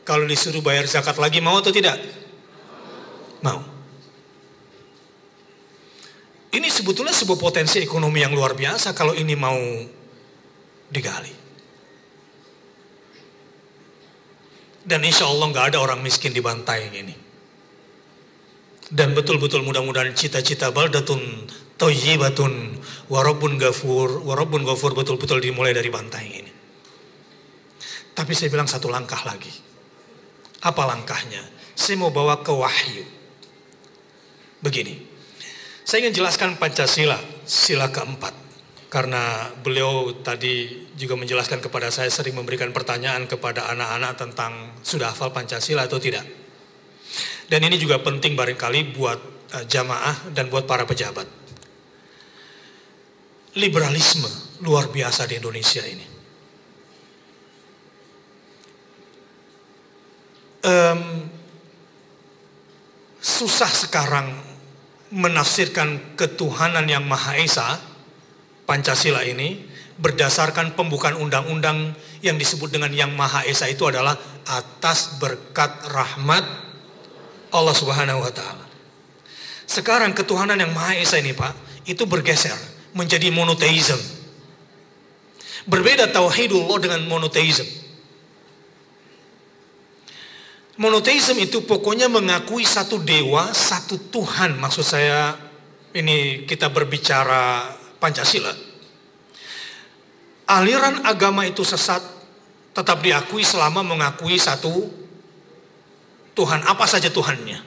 kalau disuruh bayar zakat lagi mau atau tidak? Mau. Ini sebetulnya sebuah potensi ekonomi yang luar biasa kalau ini mau digali. Dan insya Allah nggak ada orang miskin di Bantaeng ini. Dan betul-betul mudah-mudahan cita-cita baldatun thayyibatun warabbun ghafur betul-betul dimulai dari Bantaeng ini. Tapi saya bilang satu langkah lagi. Apa langkahnya? Saya mau bawa ke wahyu. Begini, saya ingin jelaskan Pancasila, sila keempat. Karena beliau tadi juga menjelaskan kepada saya, sering memberikan pertanyaan kepada anak-anak tentang sudah hafal Pancasila atau tidak. Dan ini juga penting barangkali buat jamaah dan buat para pejabat. Liberalisme luar biasa di Indonesia ini. Susah sekarang menafsirkan ketuhanan yang Maha Esa, Pancasila ini, berdasarkan pembukaan undang-undang yang disebut dengan yang Maha Esa itu adalah atas berkat rahmat Allah Subhanahu wa Ta'ala. Sekarang ketuhanan yang Maha Esa ini Pak, itu bergeser menjadi monoteism. Berbeda tauhidullah dengan monoteism. Monoteism itu pokoknya mengakui satu dewa, satu Tuhan. Maksud saya ini kita berbicara Pancasila. Aliran agama itu sesat tetap diakui selama mengakui satu Tuhan, apa saja Tuhannya.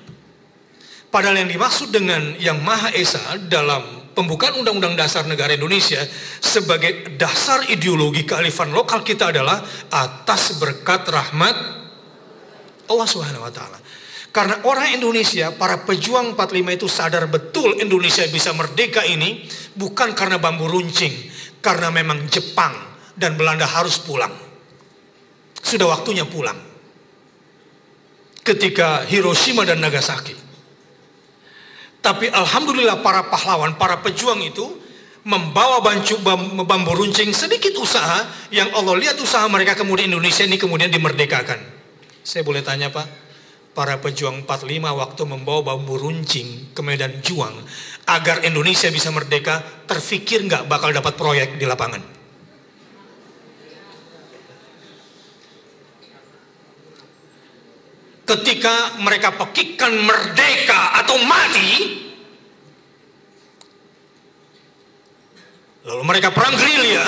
Padahal yang dimaksud dengan yang Maha Esa dalam pembukaan Undang-Undang Dasar Negara Indonesia sebagai dasar ideologi kearifan lokal kita adalah atas berkat rahmat Allah Subhanahu wa Ta'ala. Karena orang Indonesia, para pejuang 45 itu sadar betul Indonesia bisa merdeka ini bukan karena bambu runcing, karena memang Jepang dan Belanda harus pulang. Sudah waktunya pulang. Ketika Hiroshima dan Nagasaki. Tapi alhamdulillah para pahlawan, para pejuang itu membawa bambu runcing, sedikit usaha yang Allah lihat usaha mereka, kemudian Indonesia ini kemudian dimerdekakan. Saya boleh tanya Pak, para pejuang 45 waktu membawa bambu runcing ke medan juang agar Indonesia bisa merdeka, terfikir nggak bakal dapat proyek di lapangan? Ketika mereka pekikkan merdeka atau mati, lalu mereka perang gerilya,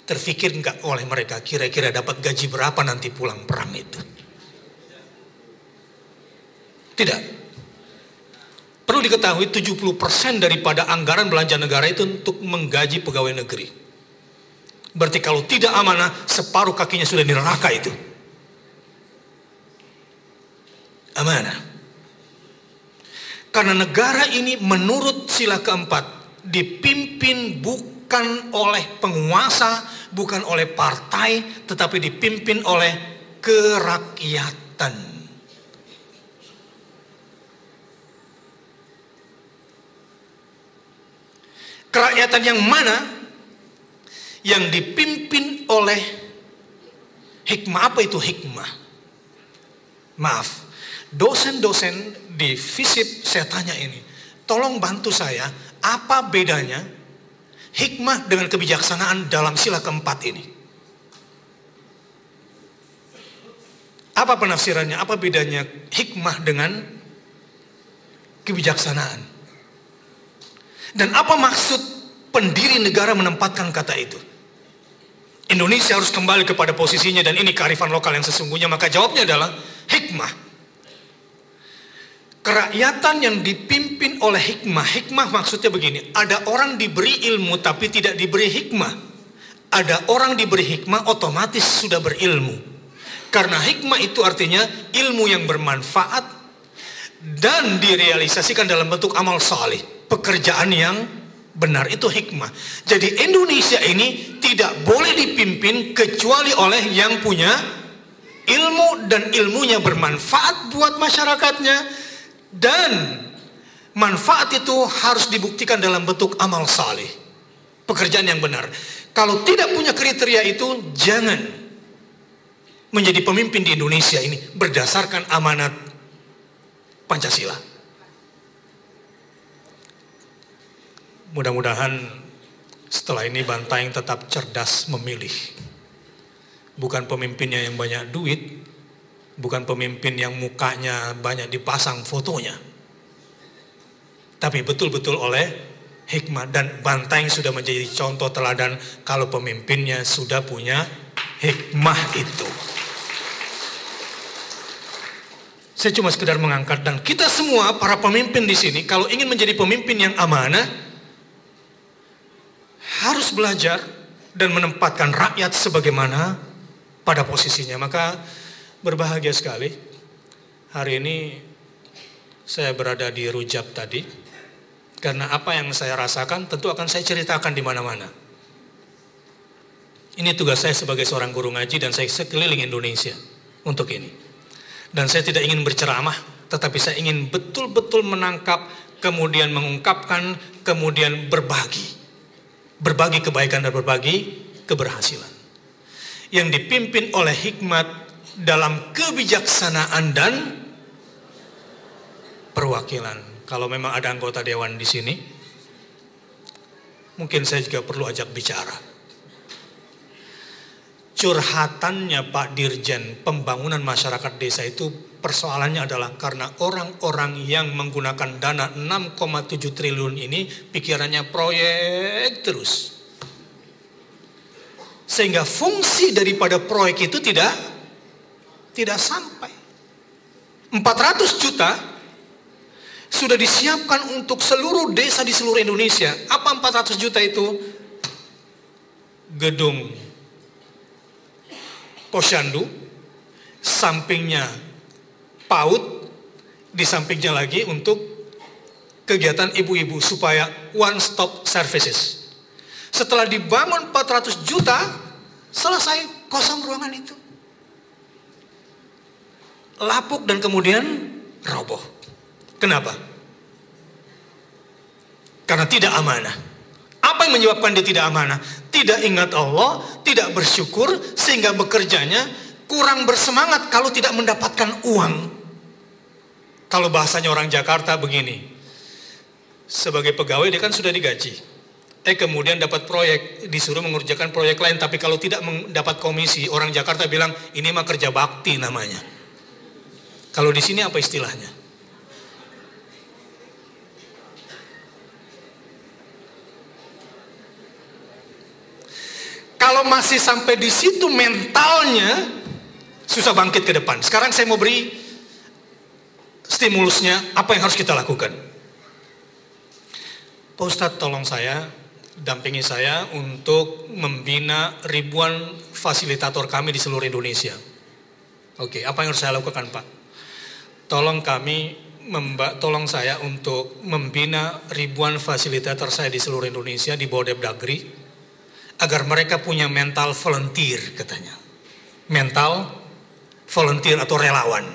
terfikir nggak oleh mereka kira-kira dapat gaji berapa nanti pulang perang itu? Tidak. Perlu diketahui 70% daripada anggaran belanja negara itu untuk menggaji pegawai negeri. Berarti kalau tidak amanah, separuh kakinya sudah di neraka itu. Amanah. Karena negara ini menurut sila keempat dipimpin bukan oleh penguasa, bukan oleh partai, tetapi dipimpin oleh kerakyatan. Kerakyatan yang mana yang dipimpin oleh hikmah? Apa itu hikmah? Maaf, dosen-dosen di FISIP saya tanya ini, tolong bantu saya, apa bedanya hikmah dengan kebijaksanaan dalam sila keempat ini? Apa penafsirannya? Apa bedanya hikmah dengan kebijaksanaan? Dan apa maksud pendiri negara menempatkan kata itu? Indonesia harus kembali kepada posisinya dan ini kearifan lokal yang sesungguhnya. Maka jawabnya adalah hikmah. Kerakyatan yang dipimpin oleh hikmah. Hikmah maksudnya begini, ada orang diberi ilmu tapi tidak diberi hikmah. Ada orang diberi hikmah otomatis sudah berilmu. Karena hikmah itu artinya ilmu yang bermanfaat dan direalisasikan dalam bentuk amal saleh, pekerjaan yang benar, itu hikmah. Jadi Indonesia ini tidak boleh dipimpin kecuali oleh yang punya ilmu dan ilmunya bermanfaat buat masyarakatnya, dan manfaat itu harus dibuktikan dalam bentuk amal saleh, pekerjaan yang benar. Kalau tidak punya kriteria itu, jangan menjadi pemimpin di Indonesia ini berdasarkan amanat Pancasila. Mudah-mudahan setelah ini Bantaeng tetap cerdas memilih. Bukan pemimpinnya yang banyak duit, bukan pemimpin yang mukanya banyak dipasang fotonya, tapi betul-betul oleh hikmah. Dan Bantaeng sudah menjadi contoh teladan kalau pemimpinnya sudah punya hikmah itu. Saya cuma sekedar mengangkat, dan kita semua para pemimpin di sini kalau ingin menjadi pemimpin yang amanah harus belajar dan menempatkan rakyat sebagaimana pada posisinya. Maka berbahagia sekali hari ini saya berada di Rujab tadi, karena apa yang saya rasakan tentu akan saya ceritakan di mana-mana. Ini tugas saya sebagai seorang guru ngaji dan saya sekeliling Indonesia untuk ini. Dan saya tidak ingin berceramah, tetapi saya ingin betul-betul menangkap, kemudian mengungkapkan, kemudian berbagi. Berbagi kebaikan dan berbagi keberhasilan. Yang dipimpin oleh hikmat dalam kebijaksanaan dan perwakilan. Kalau memang ada anggota dewan di sini, mungkin saya juga perlu ajak bicara. Curhatannya Pak Dirjen pembangunan masyarakat desa itu persoalannya adalah karena orang-orang yang menggunakan dana 6,7 triliun ini pikirannya proyek terus. Sehingga fungsi daripada proyek itu tidak sampai. 400 juta sudah disiapkan untuk seluruh desa di seluruh Indonesia. Apa 400 juta itu? Gedung posyandu, sampingnya PAUD, di sampingnya lagi untuk kegiatan ibu-ibu supaya one stop services. Setelah dibangun 400 juta, selesai, kosong ruangan itu. Lapuk dan kemudian roboh. Kenapa? Karena tidak amanah. Apa yang menyebabkan dia tidak amanah? Tidak ingat Allah, tidak bersyukur, sehingga bekerjanya kurang bersemangat kalau tidak mendapatkan uang. Kalau bahasanya orang Jakarta begini, sebagai pegawai dia kan sudah digaji, kemudian dapat proyek, disuruh mengerjakan proyek lain, tapi kalau tidak mendapat komisi, orang Jakarta bilang ini mah kerja bakti namanya. Kalau di sini apa istilahnya? Kalau masih sampai di situ mentalnya, susah bangkit ke depan. Sekarang saya mau beri stimulusnya, apa yang harus kita lakukan. Pak Ustadz, tolong saya, dampingi saya untuk membina ribuan fasilitator kami di seluruh Indonesia. Oke, apa yang harus saya lakukan, Pak? Tolong saya untuk membina ribuan fasilitator saya di seluruh Indonesia di bawah Depdagri, agar mereka punya mental volunteer, katanya. Mental volunteer atau relawan.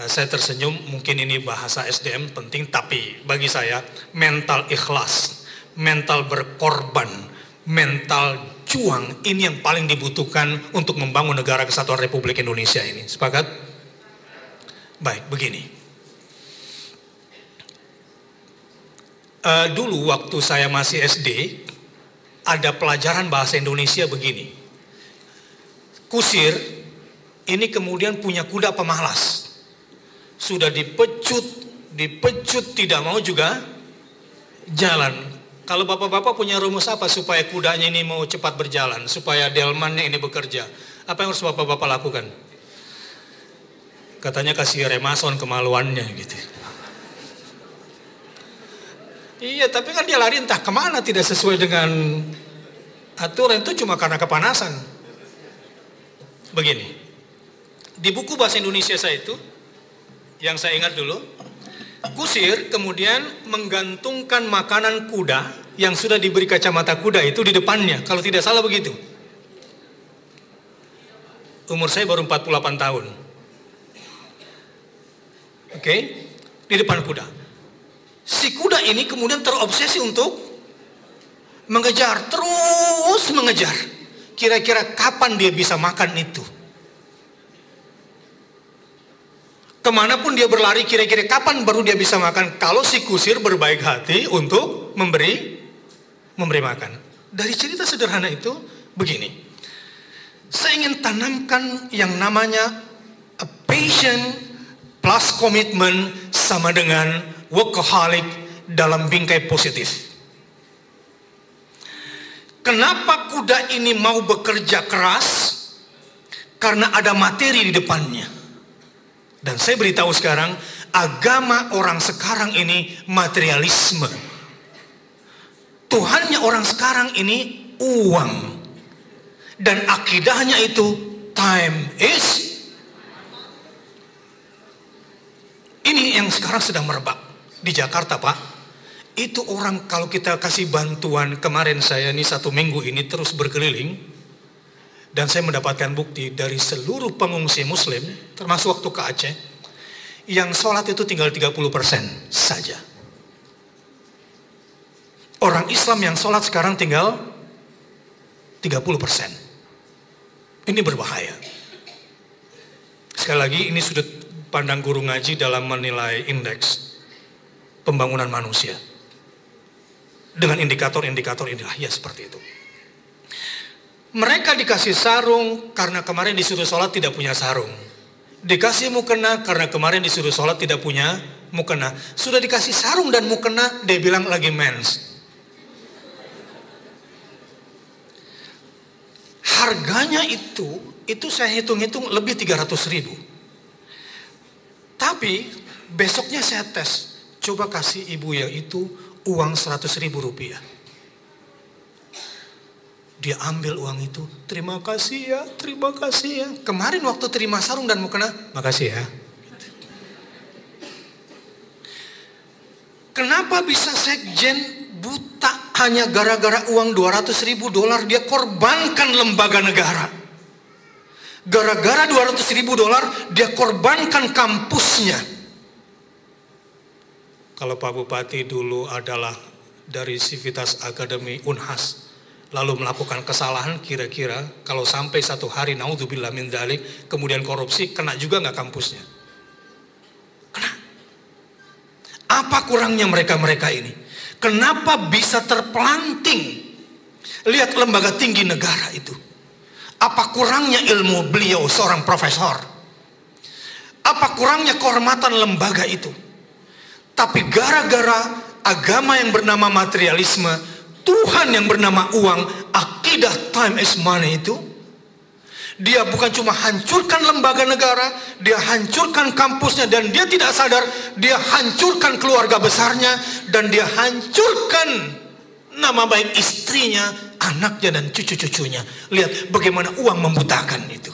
Saya tersenyum, mungkin ini bahasa SDM penting, tapi bagi saya mental ikhlas, mental berkorban, mental juang, ini yang paling dibutuhkan untuk membangun negara kesatuan Republik Indonesia ini. Sepakat? Baik, begini. Dulu waktu saya masih SD, ada pelajaran bahasa Indonesia begini. Kusir ini kemudian punya kuda pemalas. Sudah dipecut tidak mau juga jalan. Kalau bapak-bapak punya rumus apa supaya kudanya ini mau cepat berjalan, supaya delmannya ini bekerja? Apa yang harus bapak-bapak lakukan? Katanya kasih remason kemaluannya gitu. Iya, tapi kan dia lari entah kemana, tidak sesuai dengan aturan, itu cuma karena kepanasan. Begini, di buku bahasa Indonesia saya itu, yang saya ingat dulu, kusir kemudian menggantungkan makanan kuda yang sudah diberi kacamata kuda itu di depannya, kalau tidak salah begitu. Umur saya baru 48 tahun. Oke, di depan kuda. Si kuda ini kemudian terobsesi untuk mengejar, terus mengejar. Kira-kira kapan dia bisa makan itu? Kemanapun dia berlari, kira-kira kapan baru dia bisa makan? Kalau si kusir berbaik hati untuk memberi makan. Dari cerita sederhana itu, begini. Saya ingin tanamkan yang namanya a passion plus komitmen sama dengan workaholic dalam bingkai positif. Kenapa kuda ini mau bekerja keras? Karena ada materi di depannya. Dan saya beritahu sekarang, agama orang sekarang ini materialisme. Tuhannya orang sekarang ini uang. Dan akidahnya itu time is. Ini yang sekarang sedang merebak. Di Jakarta, Pak, itu orang kalau kita kasih bantuan, kemarin saya ini 1 minggu ini terus berkeliling, dan saya mendapatkan bukti dari seluruh pengungsi muslim, termasuk waktu ke Aceh, yang sholat itu tinggal 30% saja. Orang Islam yang sholat sekarang tinggal 30%. Ini berbahaya. Sekali lagi, ini sudut pandang guru ngaji dalam menilai indeks pembangunan manusia dengan indikator-indikator inilah ya seperti itu. Mereka dikasih sarung karena kemarin disuruh sholat tidak punya sarung, dikasih mukena karena kemarin disuruh sholat tidak punya mukena. Sudah dikasih sarung dan mukena, dia bilang lagi mens. Harganya itu saya hitung-hitung lebih 300.000. Tapi besoknya saya tes. Coba kasih ibu yang itu uang 100.000 rupiah. Dia ambil uang itu. Terima kasih ya, terima kasih ya. Kemarin waktu terima sarung dan mukena, makasih ya. Kenapa bisa sekjen buta hanya gara-gara uang $200.000 dia korbankan lembaga negara? Gara-gara $200.000 dia korbankan kampusnya. Kalau Pak Bupati dulu adalah dari Sivitas Akademi Unhas, lalu melakukan kesalahan, kira-kira kalau sampai satu hari naudzubillah min dzalik kemudian korupsi, kena juga nggak kampusnya? Kena. Apa kurangnya mereka-mereka ini? Kenapa bisa terpelanting? Lihat lembaga tinggi negara itu. Apa kurangnya ilmu beliau seorang profesor? Apa kurangnya kehormatan lembaga itu? Tapi gara-gara agama yang bernama materialisme, Tuhan yang bernama uang, akidah time is money itu, dia bukan cuma hancurkan lembaga negara, dia hancurkan kampusnya, dan dia tidak sadar, dia hancurkan keluarga besarnya, dan dia hancurkan nama baik istrinya, anaknya, dan cucu-cucunya. Lihat bagaimana uang membutakan itu.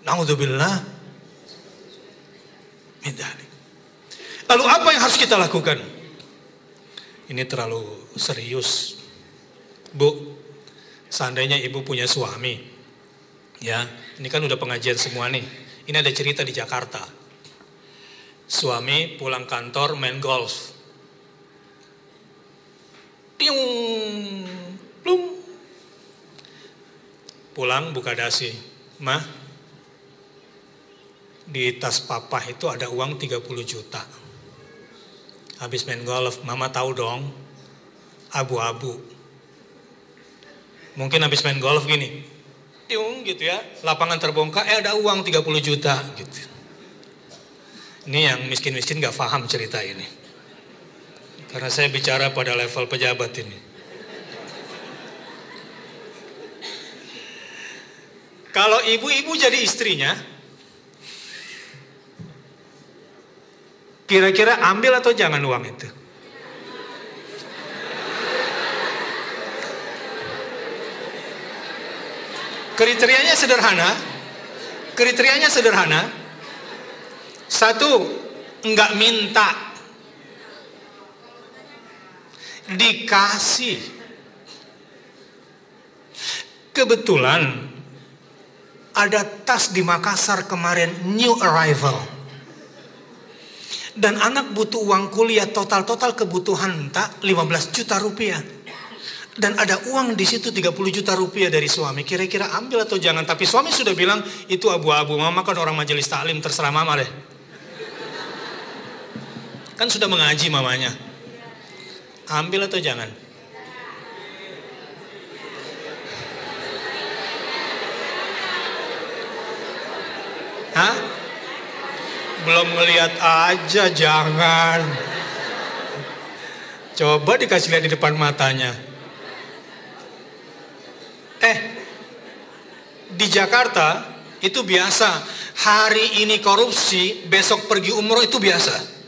Naudzubillah min dzalik. Lalu apa yang harus kita lakukan? Ini terlalu serius. Bu, seandainya ibu punya suami, ya, ini kan udah pengajian semua nih. Ini ada cerita di Jakarta. Suami pulang kantor main golf. Tiung, plung. Pulang buka dasi. Mah, di tas papa itu ada uang 30 juta. Habis main golf, mama tahu dong, abu-abu. Mungkin habis main golf gini, tiung gitu ya, lapangan terbongkar, ada uang 30 juta gitu. Ini yang miskin-miskin gak paham cerita ini. Karena saya bicara pada level pejabat ini. Kalau ibu-ibu jadi istrinya, kira-kira ambil atau jangan uang itu? Kriterianya sederhana. Satu, enggak minta, dikasih. Kebetulan ada tas di Makassar kemarin, new arrival. Dan anak butuh uang kuliah, total kebutuhan 15 juta rupiah. Dan ada uang di situ 30 juta rupiah dari suami. Kira-kira ambil atau jangan? Tapi suami sudah bilang, itu abu-abu. Mama kan orang majelis taklim, terserah mama deh. Kan sudah mengaji mamanya. Ambil atau jangan? Hah? Belum ngelihat aja, jangan. Coba dikasih lihat di depan matanya. Di Jakarta itu biasa. Hari ini korupsi, besok pergi umroh itu biasa.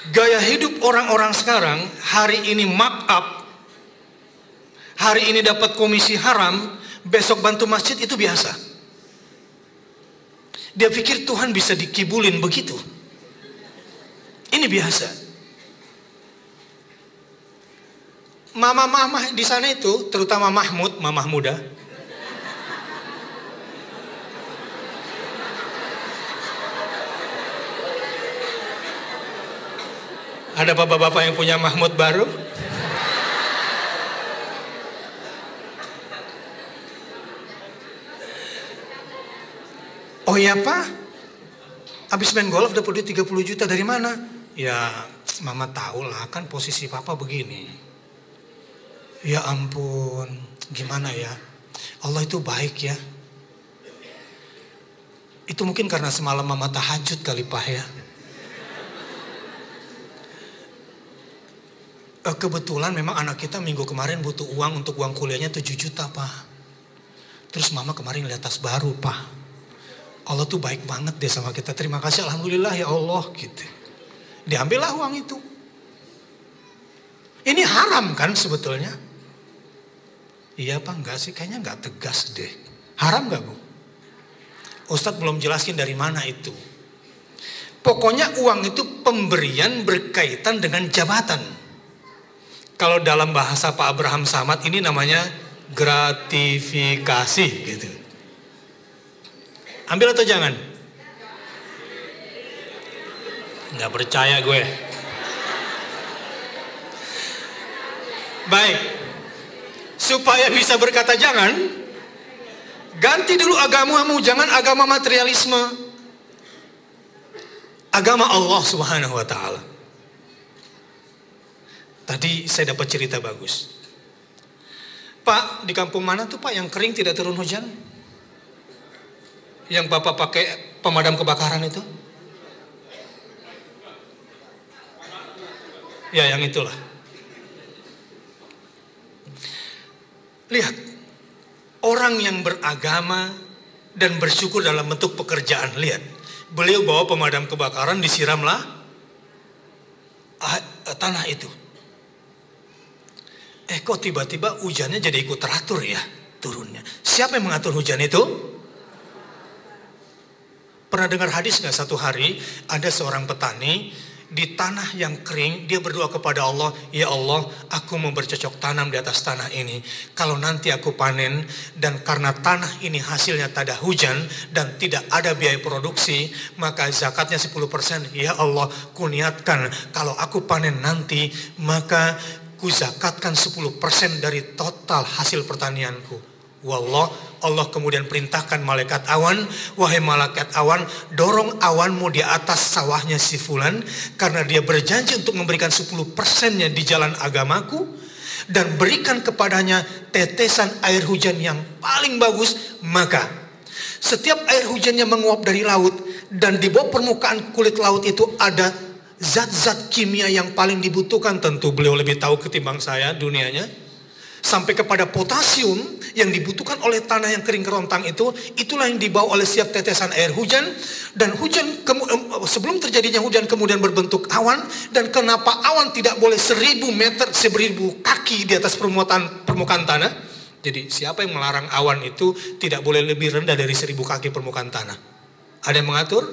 Gaya hidup orang-orang sekarang, hari ini mark up, hari ini dapat komisi haram, besok bantu masjid itu biasa. Dia pikir Tuhan bisa dikibulin begitu. Ini biasa. Mama-mama di sana itu, terutama Mahmud, mamah muda. Ada bapak-bapak yang punya Mahmud baru? Oh iya Pak, habis main golf dapat duit 30 juta dari mana? Ya, mama tahu lah, kan posisi papa begini. Ya ampun, gimana ya? Allah itu baik ya. Itu mungkin karena semalam mama tahajud kali Pak ya. Kebetulan memang anak kita minggu kemarin butuh uang untuk uang kuliahnya 7 juta Pak. Terus mama kemarin lihat tas baru Pak. Allah tuh baik banget deh sama kita. Terima kasih, alhamdulillah ya Allah gitu. Diambillah uang itu. Ini haram kan sebetulnya? Iya Pak, enggak sih, kayaknya enggak tegas deh. Haram enggak Bu? Ustadz belum jelasin dari mana itu. Pokoknya uang itu pemberian berkaitan dengan jabatan. Kalau dalam bahasa Pak Abraham Samad ini namanya gratifikasi gitu. Ambil atau jangan? Nggak percaya gue. Baik. Supaya bisa berkata jangan, ganti dulu agamamu, jangan agama materialisme. Agama Allah Subhanahu wa Ta'ala. Tadi saya dapat cerita bagus. Pak, di kampung mana tuh Pak yang kering tidak turun hujan? Yang Bapak pakai pemadam kebakaran itu? Ya, yang itulah. Lihat, orang yang beragama dan bersyukur dalam bentuk pekerjaan. Lihat, beliau bawa pemadam kebakaran, disiramlah tanah itu. Kok tiba-tiba hujannya jadi ikut teratur ya turunnya. Siapa yang mengatur hujan itu? Pernah dengar hadis nggak, satu hari ada seorang petani, di tanah yang kering, dia berdoa kepada Allah, ya Allah, aku mau bercocok tanam di atas tanah ini. Kalau nanti aku panen, dan karena tanah ini hasilnya tak ada hujan dan tidak ada biaya produksi, maka zakatnya 10%. Ya Allah, kuniatkan kalau aku panen nanti, maka ku zakatkan 10% dari total hasil pertanianku. Wallah, Allah kemudian perintahkan malaikat awan, wahai malaikat awan, dorong awanmu di atas sawahnya si fulan, karena dia berjanji untuk memberikan 10%-nya di jalan agamaku, dan berikan kepadanya tetesan air hujan yang paling bagus. Maka setiap air hujannya menguap dari laut, dan di bawah permukaan kulit laut itu ada zat-zat kimia yang paling dibutuhkan. Tentu beliau lebih tahu ketimbang saya dunianya. Sampai kepada potasium yang dibutuhkan oleh tanah yang kering kerontang itu, itulah yang dibawa oleh setiap tetesan air hujan. Dan hujan sebelum terjadinya hujan kemudian berbentuk awan. Dan kenapa awan tidak boleh 1000 meter, 1000 kaki di atas permukaan tanah? Jadi siapa yang melarang awan itu tidak boleh lebih rendah dari 1000 kaki permukaan tanah? Ada yang mengatur?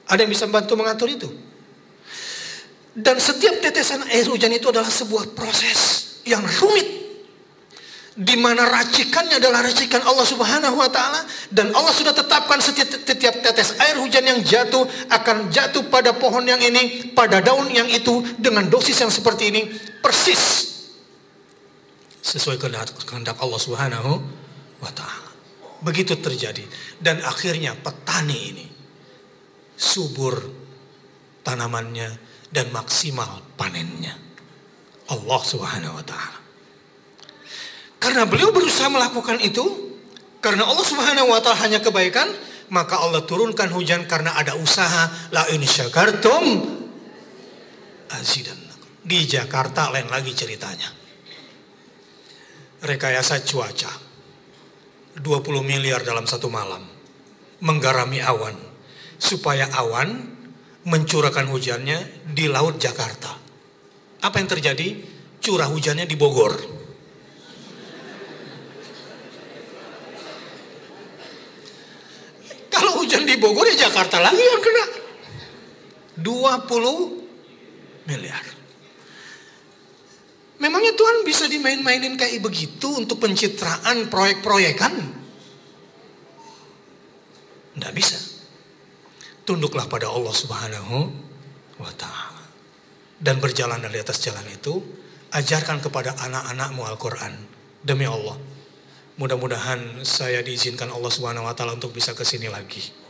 Ada yang bisa membantu mengatur itu? Dan setiap tetesan air hujan itu adalah sebuah proses yang rumit, di mana racikannya adalah racikan Allah Subhanahu wa taala, dan Allah sudah tetapkan setiap tetes air hujan yang jatuh akan jatuh pada pohon yang ini, pada daun yang itu, dengan dosis yang seperti ini, persis sesuai kehendak Allah Subhanahu wa taala. Begitu terjadi, dan akhirnya petani ini subur tanamannya dan maksimal panennya. Allah Subhanahu wa taala. Karena beliau berusaha melakukan itu, karena Allah Subhanahu wa taala hanya kebaikan, maka Allah turunkan hujan karena ada usaha. La in syakartum azidannakum. Di Jakarta lain lagi ceritanya. Rekayasa cuaca 20 miliar dalam satu malam, menggarami awan supaya awan mencurahkan hujannya di laut Jakarta. Apa yang terjadi? Curah hujannya di Bogor. Kalau hujan di Bogor, ya Jakarta lagi yang kena. 20 miliar. Memangnya Tuhan bisa dimain-mainin kayak begitu untuk pencitraan proyek-proyekan? Nggak bisa. Tunduklah pada Allah Subhanahu wa ta'ala, dan berjalan di atas jalan itu. Ajarkan kepada anak-anakmu Al-Quran. Demi Allah, mudah-mudahan saya diizinkan Allah Subhanahu wa ta'ala untuk bisa kesini lagi.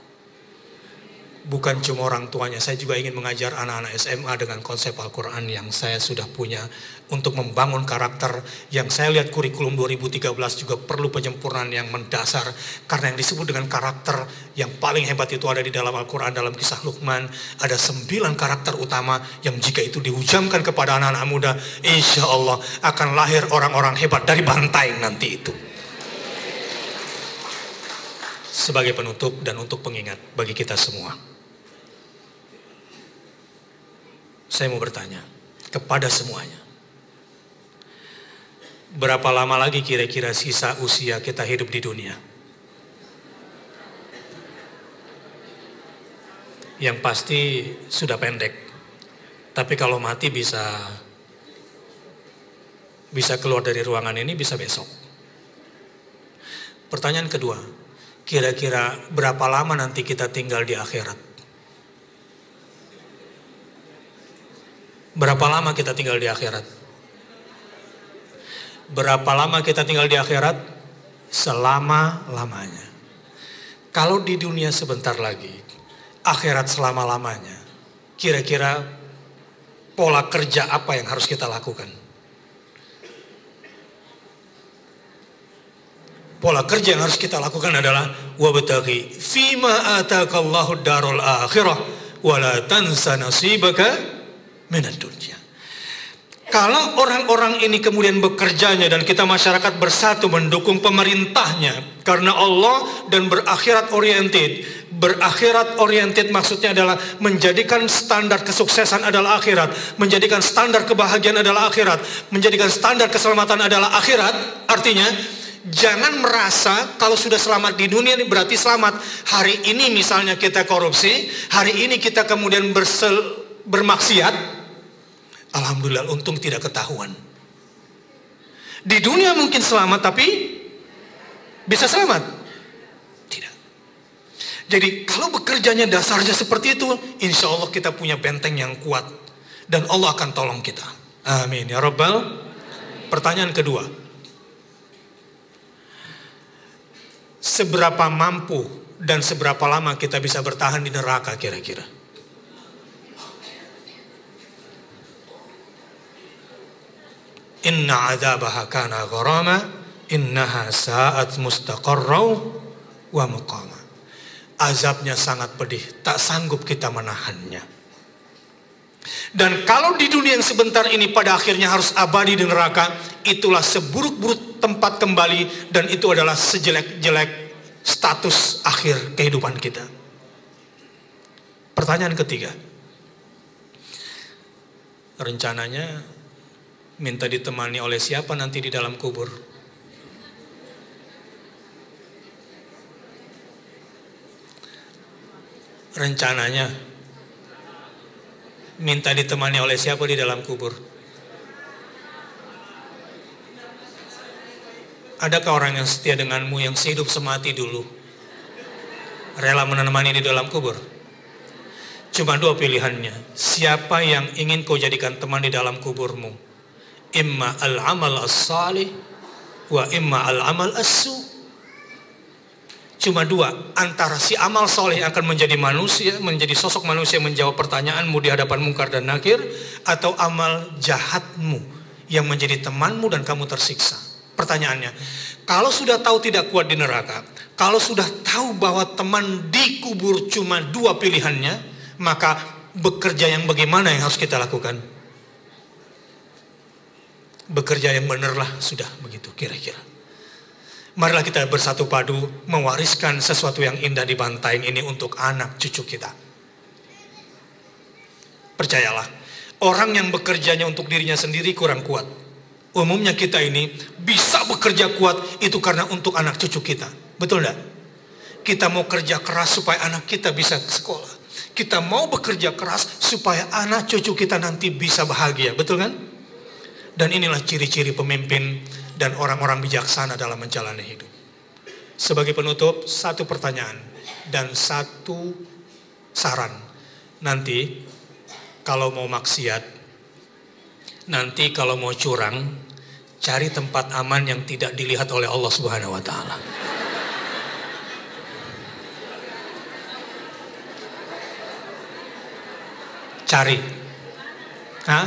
Bukan cuma orang tuanya, saya juga ingin mengajar anak-anak SMA dengan konsep Al-Quran yang saya sudah punya, untuk membangun karakter yang saya lihat kurikulum 2013 juga perlu penyempurnaan yang mendasar. Karena yang disebut dengan karakter yang paling hebat itu ada di dalam Al-Quran. Dalam kisah Luqman ada 9 karakter utama yang jika itu dihujamkan kepada anak-anak muda, insya Allah akan lahir orang-orang hebat dari bantaing nanti itu. Sebagai penutup dan untuk pengingat bagi kita semua, saya mau bertanya kepada semuanya, berapa lama lagi kira-kira sisa usia kita hidup di dunia? Yang pasti sudah pendek, tapi kalau mati bisa keluar dari ruangan ini bisa besok. Pertanyaan kedua, kira-kira berapa lama nanti kita tinggal di akhirat? Berapa lama kita tinggal di akhirat? Berapa lama kita tinggal di akhirat? Selama-lamanya. Kalau di dunia sebentar lagi, akhirat selama-lamanya, kira-kira pola kerja apa yang harus kita lakukan? Pola kerja yang harus kita lakukan adalah wabtaghi fima atakallahu darul akhirah wala tansa nasibaka minad dunya. Kalau orang-orang ini kemudian bekerjanya dan kita masyarakat bersatu mendukung pemerintahnya karena Allah dan berakhirat oriented. Berakhirat oriented maksudnya adalah menjadikan standar kesuksesan adalah akhirat, menjadikan standar kebahagiaan adalah akhirat, menjadikan standar keselamatan adalah akhirat. Artinya jangan merasa kalau sudah selamat di dunia ini berarti selamat. Hari ini misalnya kita korupsi, hari ini kita kemudian bermaksiat, alhamdulillah untung tidak ketahuan. Di dunia mungkin selamat, tapi bisa selamat? Tidak. Jadi kalau bekerjanya dasarnya seperti itu, insya Allah kita punya benteng yang kuat. Dan Allah akan tolong kita. Amin ya Rabbal. Pertanyaan kedua. Seberapa mampu dan seberapa lama kita bisa bertahan di neraka kira-kira? Inna adzabaha kana gharama, innaha sa'at mustaqarra wa muqama. Azabnya sangat pedih, tak sanggup kita menahannya. Dan kalau di dunia yang sebentar ini pada akhirnya harus abadi di neraka, itulah seburuk-buruk tempat kembali, dan itu adalah sejelek-jelek status akhir kehidupan kita. Pertanyaan ketiga. Rencananya minta ditemani oleh siapa nanti di dalam kubur? Rencananya minta ditemani oleh siapa di dalam kubur? Adakah orang yang setia denganmu yang sehidup semati dulu rela menemani di dalam kubur? Cuma dua pilihannya. Siapa yang ingin kau jadikan teman di dalam kuburmu? Imma al-amal as-salih wa imma al-amal as-su. Cuma dua, antara si amal soleh akan menjadi manusia, menjadi sosok manusia menjawab pertanyaanmu di hadapan mungkar dan nakir, atau amal jahatmu yang menjadi temanmu dan kamu tersiksa. Pertanyaannya, kalau sudah tahu tidak kuat di neraka, kalau sudah tahu bahwa teman dikubur cuma dua pilihannya, maka bekerja yang bagaimana yang harus kita lakukan? Bekerja yang benerlah, sudah begitu kira-kira. Marilah kita bersatu padu mewariskan sesuatu yang indah di Bantaeng ini untuk anak cucu kita. Percayalah, orang yang bekerjanya untuk dirinya sendiri kurang kuat. Umumnya kita ini bisa bekerja kuat itu karena untuk anak cucu kita. Betul enggak? Kita mau kerja keras supaya anak kita bisa ke sekolah. Kita mau bekerja keras supaya anak cucu kita nanti bisa bahagia. Betul kan? Dan inilah ciri-ciri pemimpin dan orang-orang bijaksana dalam menjalani hidup. Sebagai penutup, satu pertanyaan dan satu saran. Nanti kalau mau maksiat, nanti kalau mau curang, cari tempat aman yang tidak dilihat oleh Allah Subhanahu wa taala. Cari. Hah?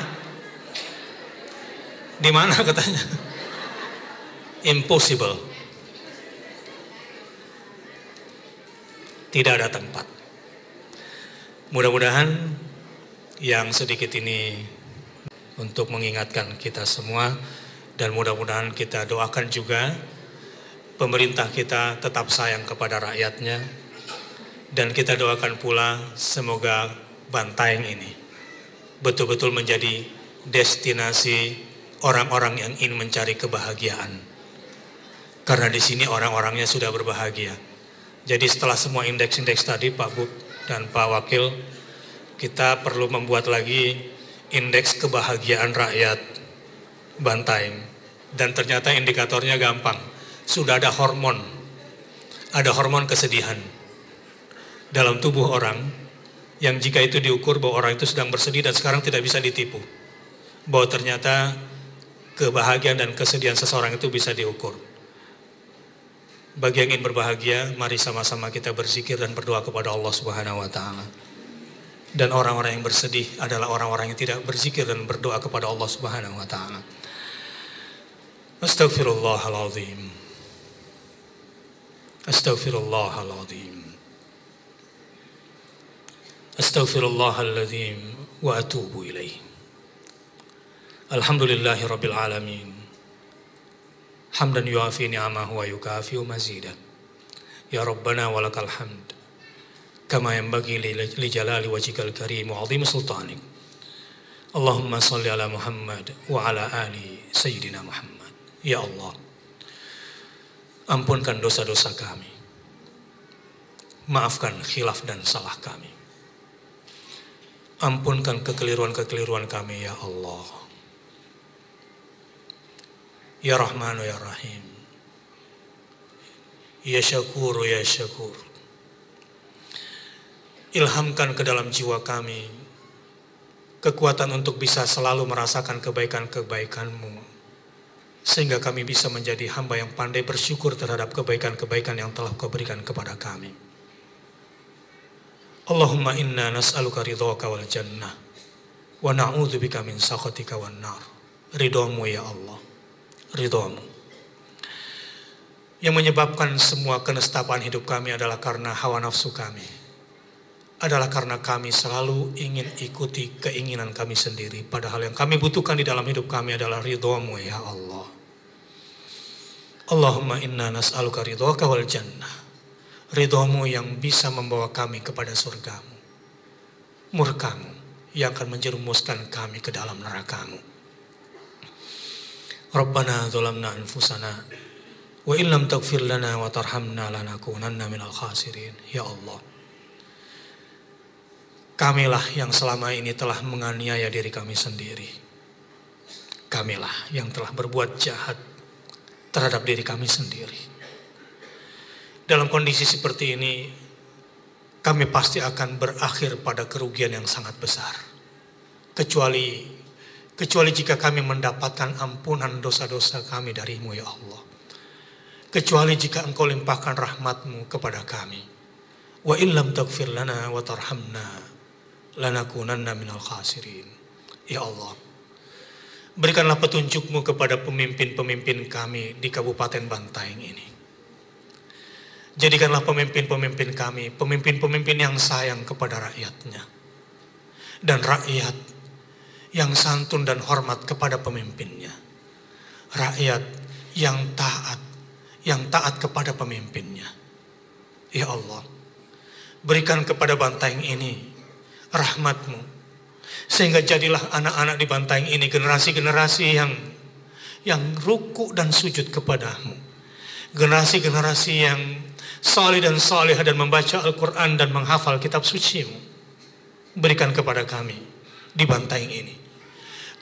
Di mana katanya? Impossible. Tidak ada tempat. Mudah-mudahan yang sedikit ini untuk mengingatkan kita semua, dan mudah-mudahan kita doakan juga pemerintah kita tetap sayang kepada rakyatnya, dan kita doakan pula semoga Bantaeng ini betul-betul menjadi destinasi orang-orang yang ingin mencari kebahagiaan. Karena di sini orang-orangnya sudah berbahagia. Jadi setelah semua indeks-indeks tadi Pak Bub dan Pak Wakil, kita perlu membuat lagi indeks kebahagiaan rakyat Bantaeng. Dan ternyata indikatornya gampang. Sudah ada hormon kesedihan dalam tubuh orang, yang jika itu diukur bahwa orang itu sedang bersedih dan sekarang tidak bisa ditipu. Bahwa ternyata kebahagiaan dan kesedihan seseorang itu bisa diukur. Bagi yang ingin berbahagia, mari sama-sama kita berzikir dan berdoa kepada Allah Subhanahu wa taala. Dan orang-orang yang bersedih adalah orang-orang yang tidak berzikir dan berdoa kepada Allah Subhanahu wa taala. Astaghfirullahaladzim. Astaghfirullahaladzim. Astaghfirullahaladzim wa atubu ilaih. Alhamdulillahi rabbil alamin. Hamdan yuafi ni'amahu wa yukafi'u mazidah. Ya Rabbana walakal hamd. Kama yanbaghi li jalali wajhikal karim wa 'azimi sultanik. Allahumma salli ala Muhammad wa ala ali Sayyidina Muhammad. Ya Allah, Ampunkan dosa-dosa kami. Maafkan khilaf dan salah kami. Ampunkan kekeliruan-kekeliruan kami ya Allah. Ya Rahmanu ya Rahim. Ya Syakuru ya Syakur. Ilhamkan ke dalam jiwa kami kekuatan untuk bisa selalu merasakan kebaikan-kebaikan-Mu, sehingga kami bisa menjadi hamba yang pandai bersyukur terhadap kebaikan-kebaikan yang telah Kau berikan kepada kami. Allahumma inna nas'aluka ridhaka wal jannah wa na'udzubika min sakhatika wan nar. Ridhamu ya Allah, ridhamu. Yang menyebabkan semua kenestapaan hidup kami adalah karena hawa nafsu kami, adalah karena kami selalu ingin ikuti keinginan kami sendiri, padahal yang kami butuhkan di dalam hidup kami adalah ridhamu ya Allah. Allahumma inna nas'aluka ridhaka wal jannah. Ridhamu yang bisa membawa kami kepada surgamu, murkamu yang akan menjerumuskan kami ke dalam nerakamu. Rabbana zalamna anfusana wa illam taghfir lana wa tarhamna lanakunanna minal khasirin. Ya Allah, kamilah yang selama ini telah menganiaya diri kami sendiri. Kamilah yang telah berbuat jahat terhadap diri kami sendiri. Dalam kondisi seperti ini, kami pasti akan berakhir pada kerugian yang sangat besar. Kecuali jika kami mendapatkan ampunan dosa-dosa kami dari-Mu ya Allah. Kecuali jika Engkau limpahkan rahmat-Mu kepada kami. Wa illam taghfir lana wa tarhamna lanakunanna minal khasirin. Ya Allah, berikanlah petunjuk-Mu kepada pemimpin-pemimpin kami di Kabupaten Bantaeng ini. Jadikanlah pemimpin-pemimpin kami, pemimpin-pemimpin yang sayang kepada rakyatnya. Dan rakyat yang santun dan hormat kepada pemimpinnya. Rakyat yang taat kepada pemimpinnya. Ya Allah, berikan kepada Bantaeng ini rahmat-Mu, sehingga jadilah anak-anak di Bantaeng ini generasi-generasi yang ruku dan sujud kepadamu. Generasi-generasi yang salih dan salihah dan membaca Al-Quran dan menghafal kitab suci-Mu. Berikan kepada kami di Bantaeng ini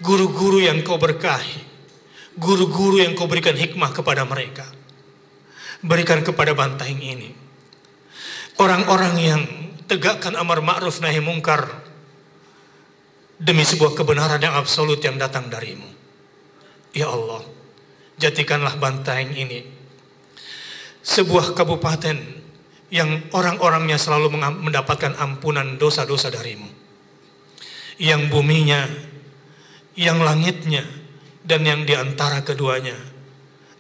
guru-guru yang Kau berkahi, guru-guru yang Kau berikan hikmah kepada mereka. Berikan kepada Bantaeng ini orang-orang yang tegakkan amar ma'ruf nahi mungkar demi sebuah kebenaran yang absolut yang datang dari-Mu. Ya Allah, jadikanlah Bantaeng ini sebuah kabupaten yang orang-orangnya selalu mendapatkan ampunan dosa-dosa dari-Mu. Yang buminya, yang langitnya, dan yang di antara keduanya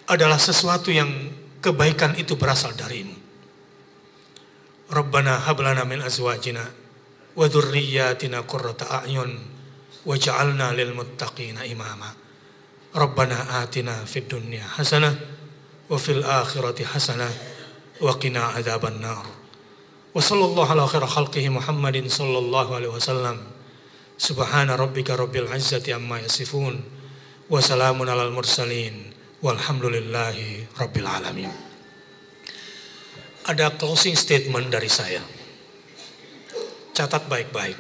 adalah sesuatu yang kebaikan itu berasal dari-Mu. Rabbana hablana min azwajina wa dhurriyyatina qurrata a'yun waj'alna lil muttaqina imama. Rabbana atina fid dunya hasanah wa fil akhirati hasanah wa qina adzaban nar. Wa sallallahu ala khairi khalqihi Muhammadin sallallahu alaihi wasallam. Subhana rabbika rabbil izzati amma yasifun wa salamun alal mursalin walhamdulillahi rabbil alamin. Ada closing statement dari saya. Catat baik-baik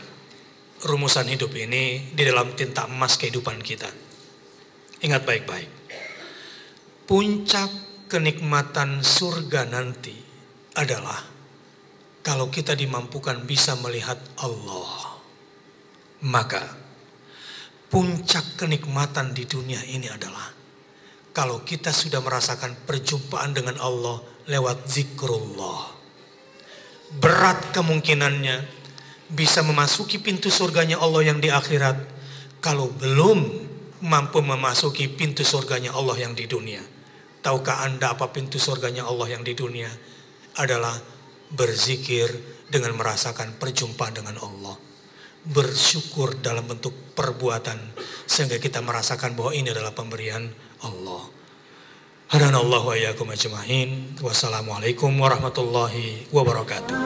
rumusan hidup ini di dalam tinta emas kehidupan kita. Ingat baik-baik. Puncak kenikmatan surga nanti adalah kalau kita dimampukan bisa melihat Allah. Maka puncak kenikmatan di dunia ini adalah kalau kita sudah merasakan perjumpaan dengan Allah lewat zikrullah. Berat kemungkinannya bisa memasuki pintu surganya Allah yang di akhirat kalau belum mampu memasuki pintu surganya Allah yang di dunia. Tahukah Anda apa pintu surganya Allah yang di dunia? Adalah berzikir dengan merasakan perjumpaan dengan Allah. Bersyukur dalam bentuk perbuatan sehingga kita merasakan bahwa ini adalah pemberian Allah. Hadanallahu wa iyyakum ajma'in. Wassalamualaikum warahmatullahi wabarakatuh.